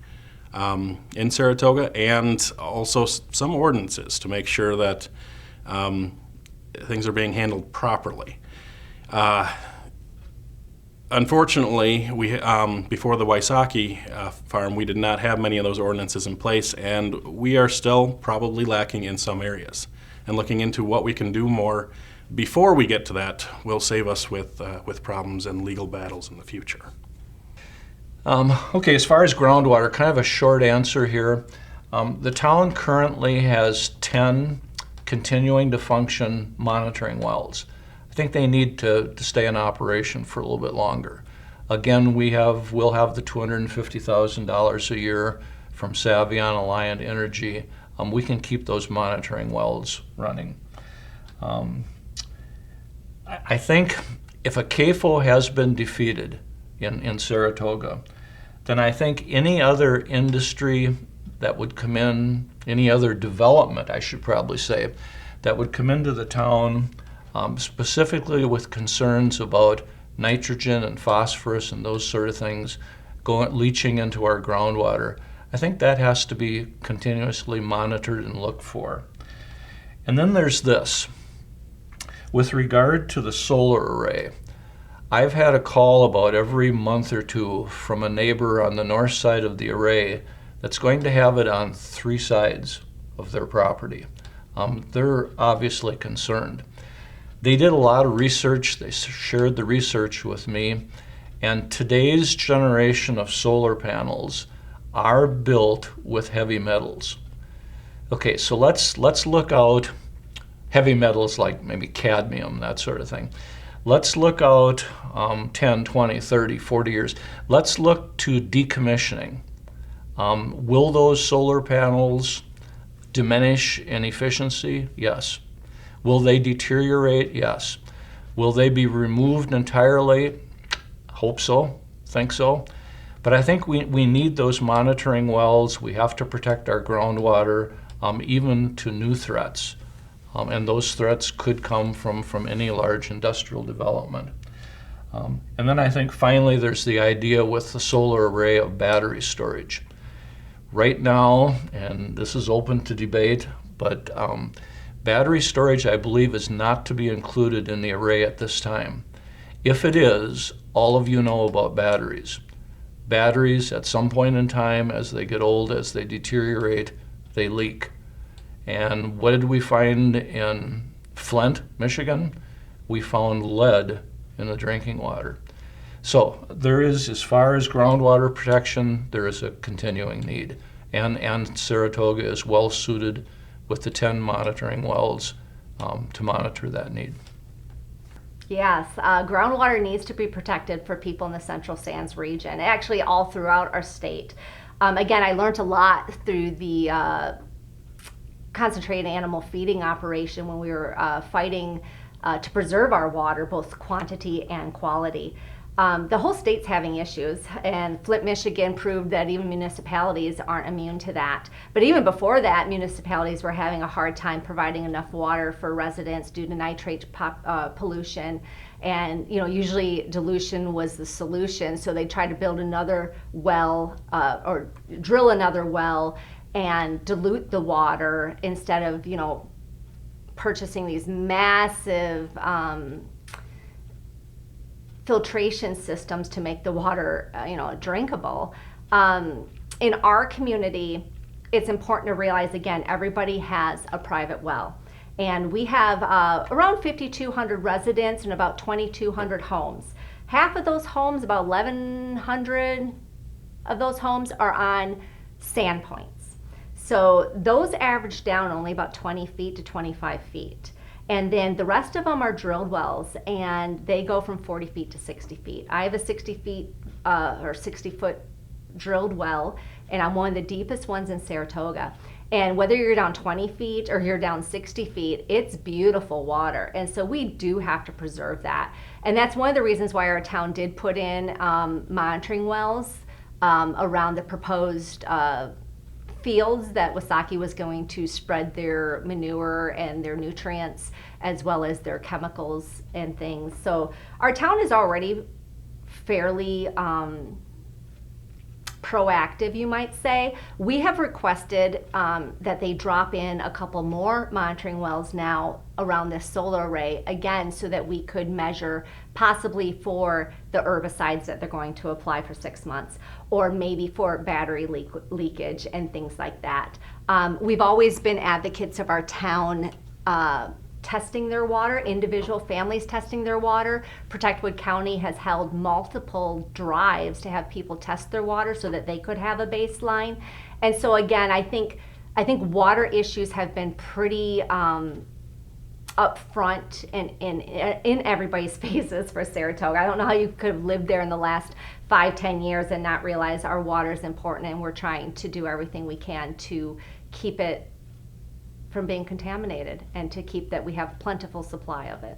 Saratoga, and also some ordinances to make sure that things are being handled properly. Unfortunately, we before the Wysocki farm, we did not have many of those ordinances in place, and we are still probably lacking in some areas. And looking into what we can do more before we get to that will save us with problems and legal battles in the future. Okay, as far as groundwater, kind of a short answer here. The town currently has 10 continuing to function monitoring wells. I think they need to stay in operation for a little bit longer. Again, we'll have the $250,000 a year from Savion Alliant Energy. We can keep those monitoring wells running. I think if a CAFO has been defeated in Saratoga, then I think any other industry that would come in, any other development, I should probably say, that would come into the town, specifically with concerns about nitrogen and phosphorus and those sort of things leaching into our groundwater, I think that has to be continuously monitored and looked for. And then there's this. With regard to the solar array, I've had a call about every month or two from a neighbor on the north side of the array that's going to have it on 3 sides of their property. They're obviously concerned. They did a lot of research. They shared the research with me, and today's generation of solar panels are built with heavy metals. Okay, so let's look out heavy metals like maybe cadmium, that sort of thing. Let's look out 10, 20, 30, 40 years. Let's look to decommissioning. Will those solar panels diminish in efficiency? Yes. Will they deteriorate? Yes. Will they be removed entirely? Hope so, think so. But I think we need those monitoring wells. We have to protect our groundwater, even to new threats. And those threats could come from any large industrial development. And then I think finally there's the idea with the solar array of battery storage. Right now, and this is open to debate, but battery storage, I believe, is not to be included in the array at this time. If it is, all of you know about batteries. Batteries, at some point in time, as they get old, as they deteriorate, they leak. And what did we find in Flint, Michigan? We found lead in the drinking water. So there is, as far as groundwater protection, there is a continuing need. And Saratoga is well suited with the 10 monitoring wells to monitor that need. Yes, groundwater needs to be protected for people in the Central Sands region, actually all throughout our state. Again, I learned a lot through the concentrated animal feeding operation when we were fighting to preserve our water, both quantity and quality. The whole state's having issues, and Flint, Michigan proved that even municipalities aren't immune to that. But even before that, municipalities were having a hard time providing enough water for residents due to nitrate pollution. And usually dilution was the solution, so they tried to build another well or drill another well and dilute the water instead of purchasing these massive filtration systems to make the water, drinkable. In our community, it's important to realize, again, everybody has a private well. And we have around 5,200 residents and about 2,200 homes. Half of those homes, about 1,100 of those homes, are on sand points. So those average down only about 20 feet to 25 feet. And then the rest of them are drilled wells, and they go from 40 feet to 60 feet. I have a 60 feet or 60-foot drilled well, and I'm one of the deepest ones in Saratoga. And whether you're down 20 feet or you're down 60 feet, it's beautiful water. And so we do have to preserve that. And that's one of the reasons why our town did put in monitoring wells around the proposed fields that Wasaki was going to spread their manure and their nutrients as well as their chemicals and things. So our town is already fairly proactive, you might say. We have requested that they drop in a couple more monitoring wells now around this solar array, again, so that we could measure possibly for the herbicides that they're going to apply for 6 months, or maybe for battery leakage and things like that. We've always been advocates of our town testing their water, individual families testing their water. Protect Wood County has held multiple drives to have people test their water so that they could have a baseline. And so again, I think water issues have been pretty up front and in everybody's faces for Saratoga. I don't know how you could have lived there in the last 5-10 years and not realize our water is important, and we're trying to do everything we can to keep it from being contaminated and to keep that we have plentiful supply of it.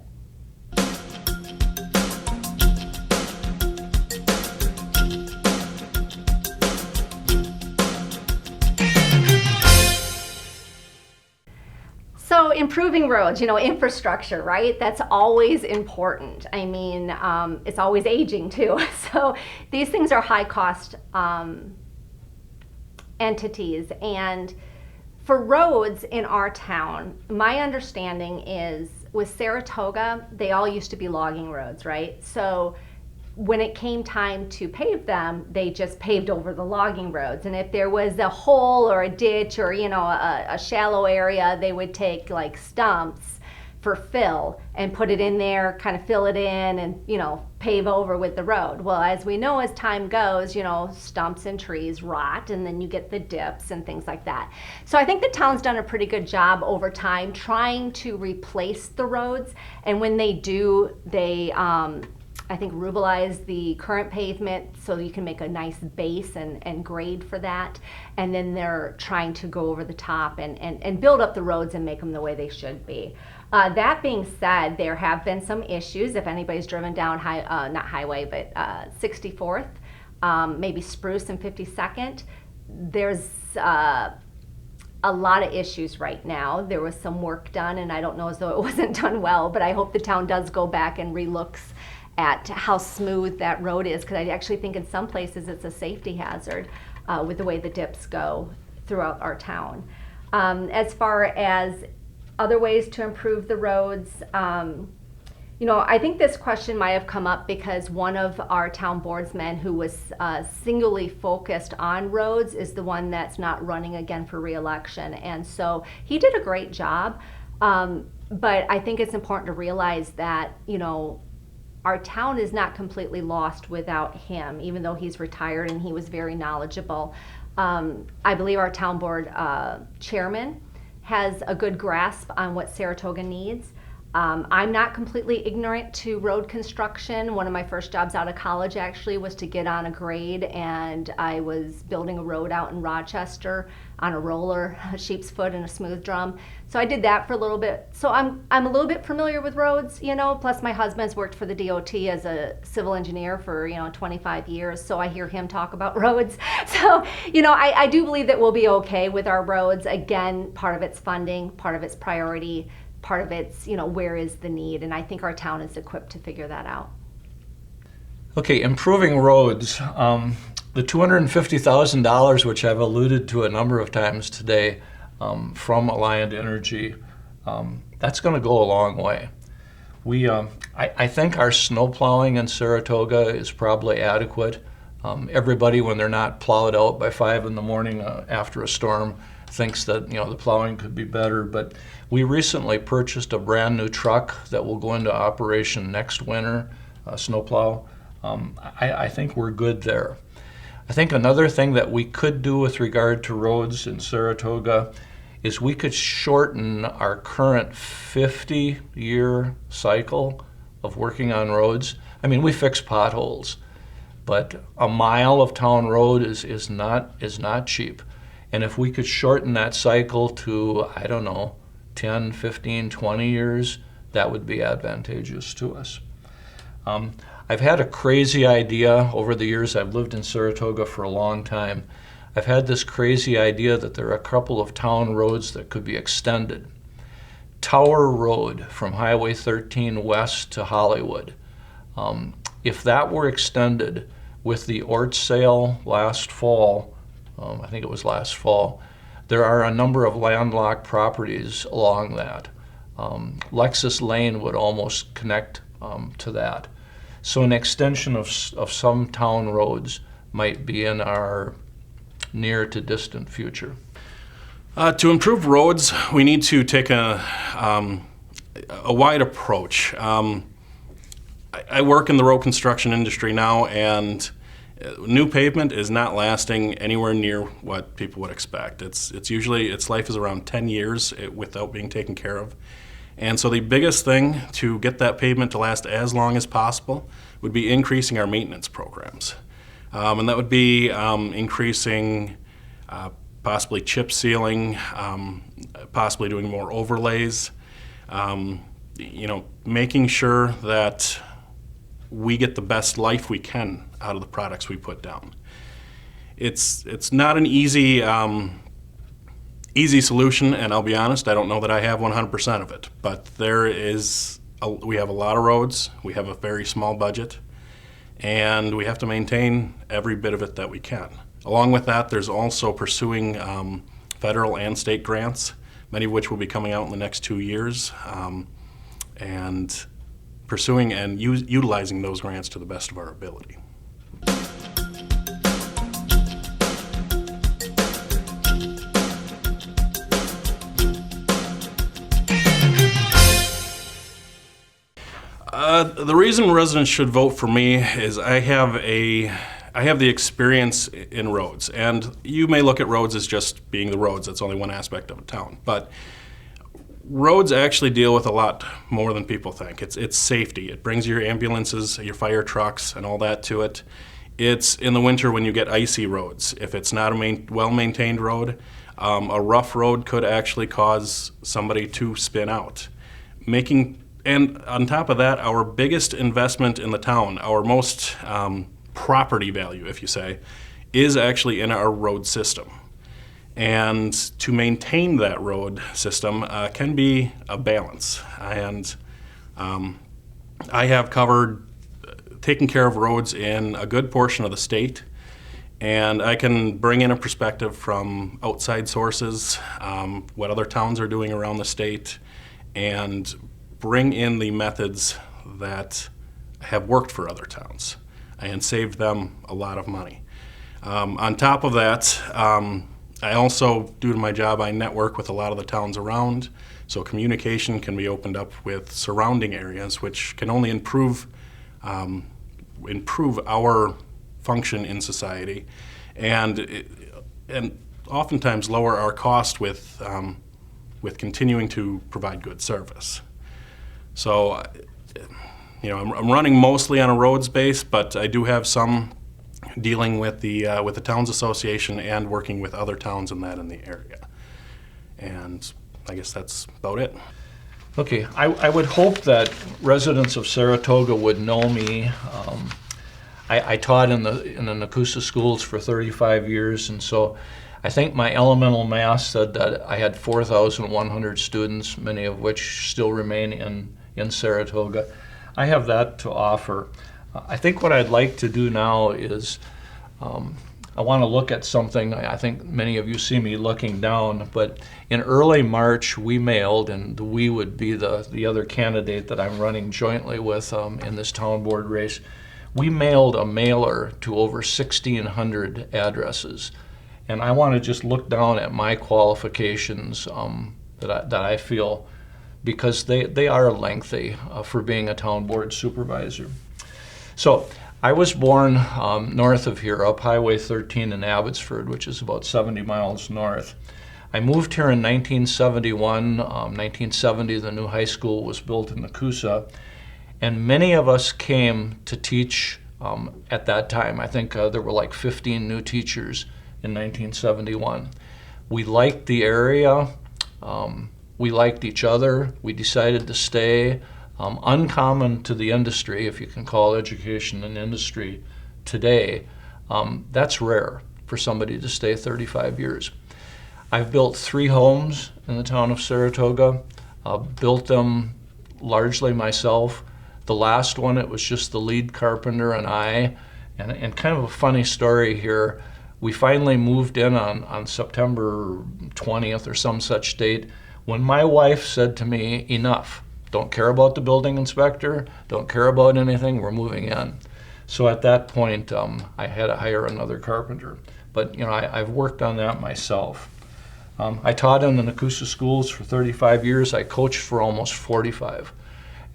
So improving roads, infrastructure, right? That's always important. I mean, it's always aging too. So these things are high cost entities. And for roads in our town, my understanding is with Saratoga, they all used to be logging roads, right? So when it came time to pave them, they just paved over the logging roads. And if there was a hole or a ditch or, a shallow area, they would take like stumps for fill and put it in there, kind of fill it in and, pave over with the road. Well, as we know, as time goes, stumps and trees rot, and then you get the dips and things like that. So I think the town's done a pretty good job over time trying to replace the roads. And when they do, they I think, rubalize the current pavement so you can make a nice base and grade for that. And then they're trying to go over the top and build up the roads and make them the way they should be. That being said, there have been some issues. If anybody's driven down not highway, but 64th, maybe Spruce and 52nd, there's a lot of issues right now. There was some work done, and I don't know as though it wasn't done well, but I hope the town does go back and relooks at how smooth that road is, because I actually think in some places it's a safety hazard with the way the dips go throughout our town. As far as other ways to improve the roads, I think this question might have come up because one of our town boardsmen who was singly focused on roads is the one that's not running again for re-election. And so he did a great job. But I think it's important to realize that, our town is not completely lost without him, even though he's retired and he was very knowledgeable. I believe our town board chairman has a good grasp on what Saratoga needs. I'm not completely ignorant to road construction. One of my first jobs out of college actually was to get on a grade, and I was building a road out in Rochester on a roller, a sheep's foot, and a smooth drum. So I did that for a little bit. So I'm a little bit familiar with roads, plus my husband's worked for the DOT as a civil engineer for 25 years, so I hear him talk about roads. So I do believe that we'll be okay with our roads. Again, part of it's funding, part of it's priority, part of it's, where is the need? And I think our town is equipped to figure that out. Okay, improving roads. The $250,000, which I've alluded to a number of times today from Alliant Energy, that's going to go a long way. I think our snow plowing in Saratoga is probably adequate. Everybody, when they're not plowed out by 5 in the morning after a storm, thinks that the plowing could be better, but we recently purchased a brand new truck that will go into operation next winter, a snowplow. I think we're good there. I think another thing that we could do with regard to roads in Saratoga is we could shorten our current 50-year cycle of working on roads. I mean, we fix potholes, but a mile of town road is not cheap. And if we could shorten that cycle to, 10, 15, 20 years, that would be advantageous to us. I've had a crazy idea over the years. I've lived in Saratoga for a long time. I've had this crazy idea that there are a couple of town roads that could be extended. Tower Road from Highway 13 west to Hollywood. If that were extended with the Ort sale last fall, I think it was last fall, there are a number of landlocked properties along that. Lexus Lane would almost connect to that. So an extension of some town roads might be in our near to distant future. To improve roads, we need to take a wide approach. I work in the road construction industry now, and new pavement is not lasting anywhere near what people would expect. It's usually, its life is around 10 years without being taken care of. And so the biggest thing to get that pavement to last as long as possible would be increasing our maintenance programs. And that would be increasing possibly chip sealing, possibly doing more overlays, making sure that we get the best life we can out of the products we put down. It's not an easy solution, and I'll be honest, I don't know that I have 100% of it, but we have a lot of roads, we have a very small budget, and we have to maintain every bit of it that we can. Along with that, there's also pursuing federal and state grants, many of which will be coming out in the next 2 years, and pursuing and utilizing those grants to the best of our ability. The reason residents should vote for me is I have the experience in roads, and you may look at roads as just being the roads. That's only one aspect of a town. But Roads actually deal with a lot more than people think. It's safety. It brings your ambulances, your fire trucks, and all that to it. It's in the winter when you get icy roads. If it's not a well-maintained road, a rough road could actually cause somebody to spin out. And on top of that, our biggest investment in the town, our most property value, if you say, is actually in our road system. And to maintain that road system can be a balance. And I have covered taking care of roads in a good portion of the state. And I can bring in a perspective from outside sources, what other towns are doing around the state, and bring in the methods that have worked for other towns and saved them a lot of money. On top of that, I also, due to my job, I network with a lot of the towns around, so communication can be opened up with surrounding areas, which can only improve our function in society, and oftentimes lower our cost with continuing to provide good service. So, I'm running mostly on a roads base, but I do have some dealing with the Towns Association and working with other towns in the area. And I guess that's about it. Okay, I would hope that residents of Saratoga would know me. I taught in the Nakusa schools for 35 years, and so I think my elemental math said that I had 4,100 students, many of which still remain in Saratoga. I have that to offer. I think what I'd like to do now is I want to look at something. I think many of you see me looking down, but in early March we mailed, and we would be the other candidate that I'm running jointly with in this town board race. We mailed a mailer to over 1,600 addresses, and I want to just look down at my qualifications that I feel, because they are lengthy for being a town board supervisor. So I was born north of here, up Highway 13 in Abbotsford, which is about 70 miles north. I moved here in 1971. 1970, the new high school was built in Nakusa, and many of us came to teach at that time. I think there were like 15 new teachers in 1971. We liked the area. We liked each other. We decided to stay. Uncommon to the industry, if you can call education an industry today, that's rare for somebody to stay 35 years. I've built 3 homes in the town of Saratoga, built them largely myself. The last one, it was just the lead carpenter and I, and kind of a funny story here. We finally moved in on September 20th or some such date, when my wife said to me, "Enough. Don't care about the building inspector, don't care about anything, we're moving in." So at that point, I had to hire another carpenter. But I've worked on that myself. I taught in the Nakusa schools for 35 years. I coached for almost 45.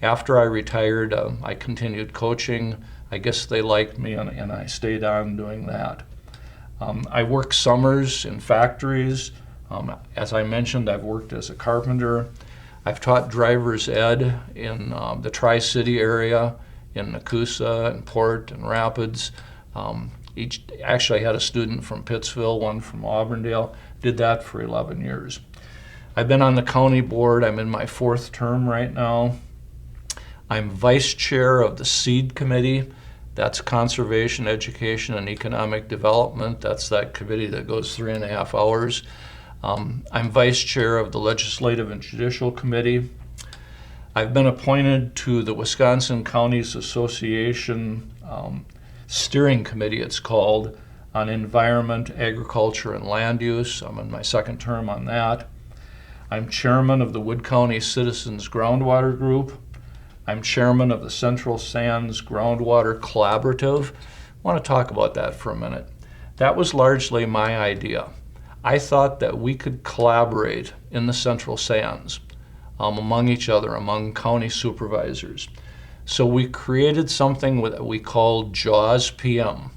After I retired, I continued coaching. I guess they liked me, and I stayed on doing that. I worked summers in factories. As I mentioned, I've worked as a carpenter. I've taught driver's ed in the Tri-City area, in Nakusa and Port and Rapids. Actually, I had a student from Pittsville, one from Auburndale. Did that for 11 years. I've been on the county board. I'm in my 4th term right now. I'm vice chair of the SEED committee. That's Conservation, Education, and Economic Development. That's that committee that goes 3.5 hours. I'm vice chair of the Legislative and Judicial Committee. I've been appointed to the Wisconsin Counties Association Steering Committee, it's called, on Environment, Agriculture, and Land Use. I'm in my 2nd term on that. I'm chairman of the Wood County Citizens Groundwater Group. I'm chairman of the Central Sands Groundwater Collaborative. I want to talk about that for a minute. That was largely my idea. I thought that we could collaborate in the Central Sands among each other, among county supervisors. So we created something that we called JAWS PM,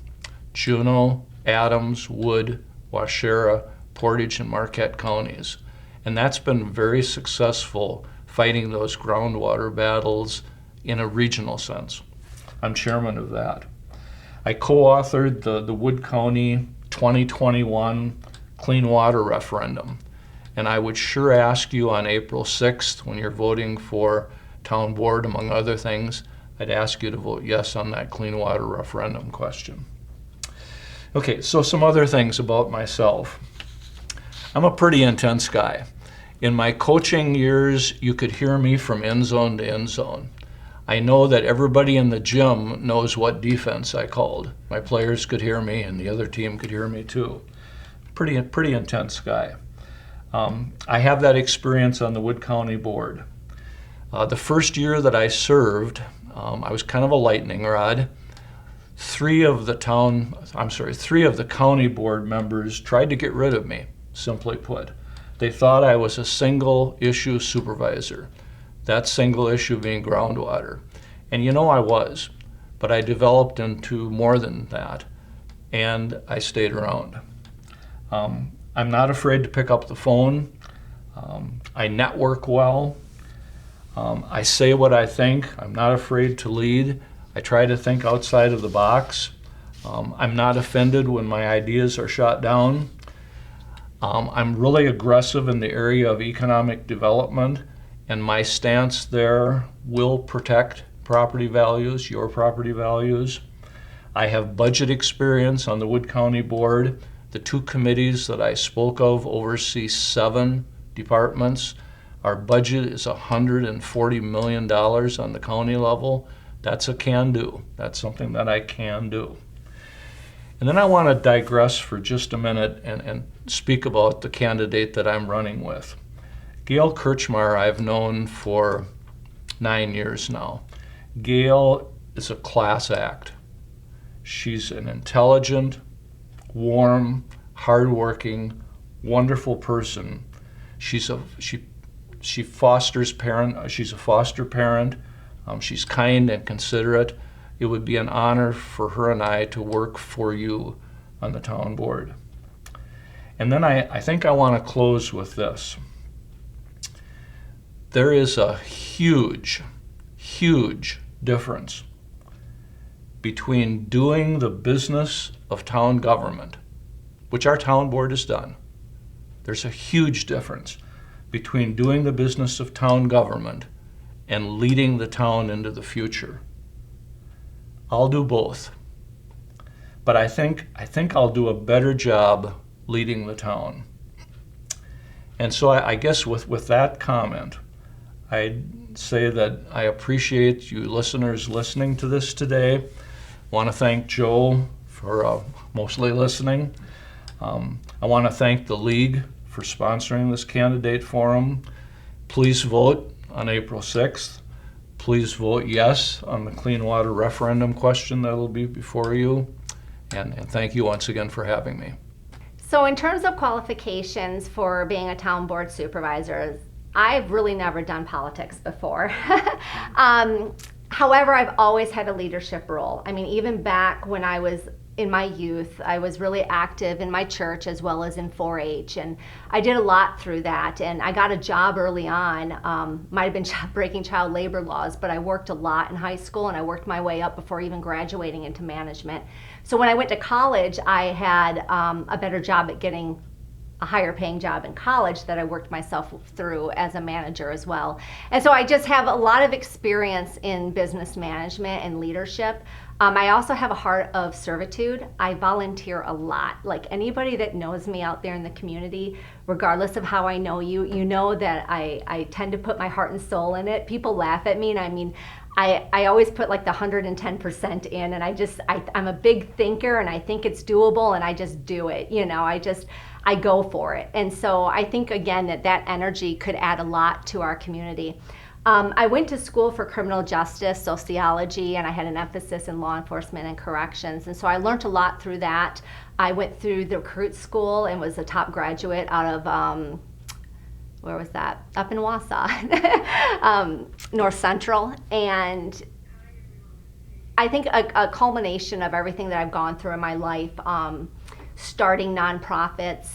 Juneau, Adams, Wood, Waushara, Portage, and Marquette counties. And that's been very successful, fighting those groundwater battles in a regional sense. I'm chairman of that. I co-authored the Wood County 2021 Clean Water Referendum. And I would sure ask you on April 6th, when you're voting for town board, among other things, I'd ask you to vote yes on that clean water referendum question. Okay, so some other things about myself. I'm a pretty intense guy. In my coaching years, you could hear me from end zone to end zone. I know that everybody in the gym knows what defense I called. My players could hear me, and the other team could hear me too. Pretty intense guy. I have that experience on the Wood County Board. The first year that I served, I was kind of a lightning rod. Three of the county board members tried to get rid of me, simply put. They thought I was a single issue supervisor, that single issue being groundwater. And you know I was, but I developed into more than that, and I stayed around. I'm not afraid to pick up the phone. I network well. I say what I think. I'm not afraid to lead. I try to think outside of the box. I'm not offended when my ideas are shot down. I'm really aggressive in the area of economic development, and my stance there will protect property values, your property values. I have budget experience on the Wood County Board. The two committees that I spoke of oversee 7 departments. Our budget is $140 million on the county level. That's a can-do. That's something that I can do. And then I want to digress for just a minute and speak about the candidate that I'm running with. Gail Kretschmer I've known for 9 years now. Gail is a class act. She's an intelligent, warm, hardworking, wonderful person. She fosters parent. She's a foster parent. She's kind and considerate. It would be an honor for her and I to work for you on the town board. And then I think I want to close with this. There is a huge, huge difference between doing the business of town government, which our town board has done. There's a huge difference between doing the business of town government and leading the town into the future. I'll do both. But I think I'll do a better job leading the town. And so I guess with that comment, I'd say that I appreciate you listeners listening to this today. I want to thank Joe for mostly listening. I want to thank the League for sponsoring this candidate forum. Please vote on April 6th. Please vote yes on the clean water referendum question that will be before you. And thank you once again for having me. So in terms of qualifications for being a town board supervisor, I've really never done politics before. However, I've always had a leadership role. I mean, even back when I was in my youth, I was really active in my church as well as in 4-H, and I did a lot through that. And I got a job early on, might have been breaking child labor laws, but I worked a lot in high school and I worked my way up before even graduating into management. So when I went to college, I had a better job at getting a higher paying job in college that I worked myself through as a manager as well. And so I just have a lot of experience in business management and leadership. I also have a heart of servitude. I volunteer a lot. Like anybody that knows me out there in the community, regardless of how I know you, you know that I tend to put my heart and soul in it. People laugh at me, and I mean, I always put like the 110% in, and I'm a big thinker, and I think it's doable, and I just do it. You know, I go for it. And so I think, again, that energy could add a lot to our community. I went to school for criminal justice, sociology, and I had an emphasis in law enforcement and corrections. And so I learned a lot through that. I went through the recruit school and was a top graduate out of, where was that? Up in Wausau, North Central. And I think a culmination of everything that I've gone through in my life, starting nonprofits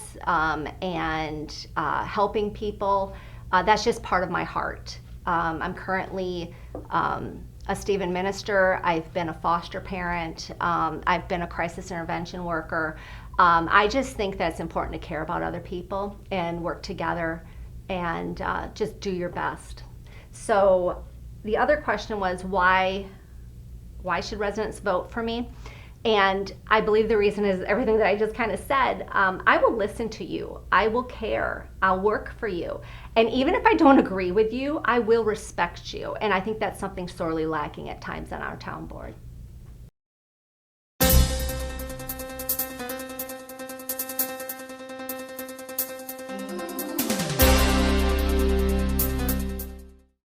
and helping people. That's just part of my heart. I'm currently a Stephen minister. I've been a foster parent. I've been a crisis intervention worker. I just think that it's important to care about other people and work together and just do your best. So the other question was why should residents vote for me? And I believe the reason is everything that I just kind of said. I will listen to you. I will care. I'll work for you. And even if I don't agree with you, I will respect you. And I think that's something sorely lacking at times on our town board.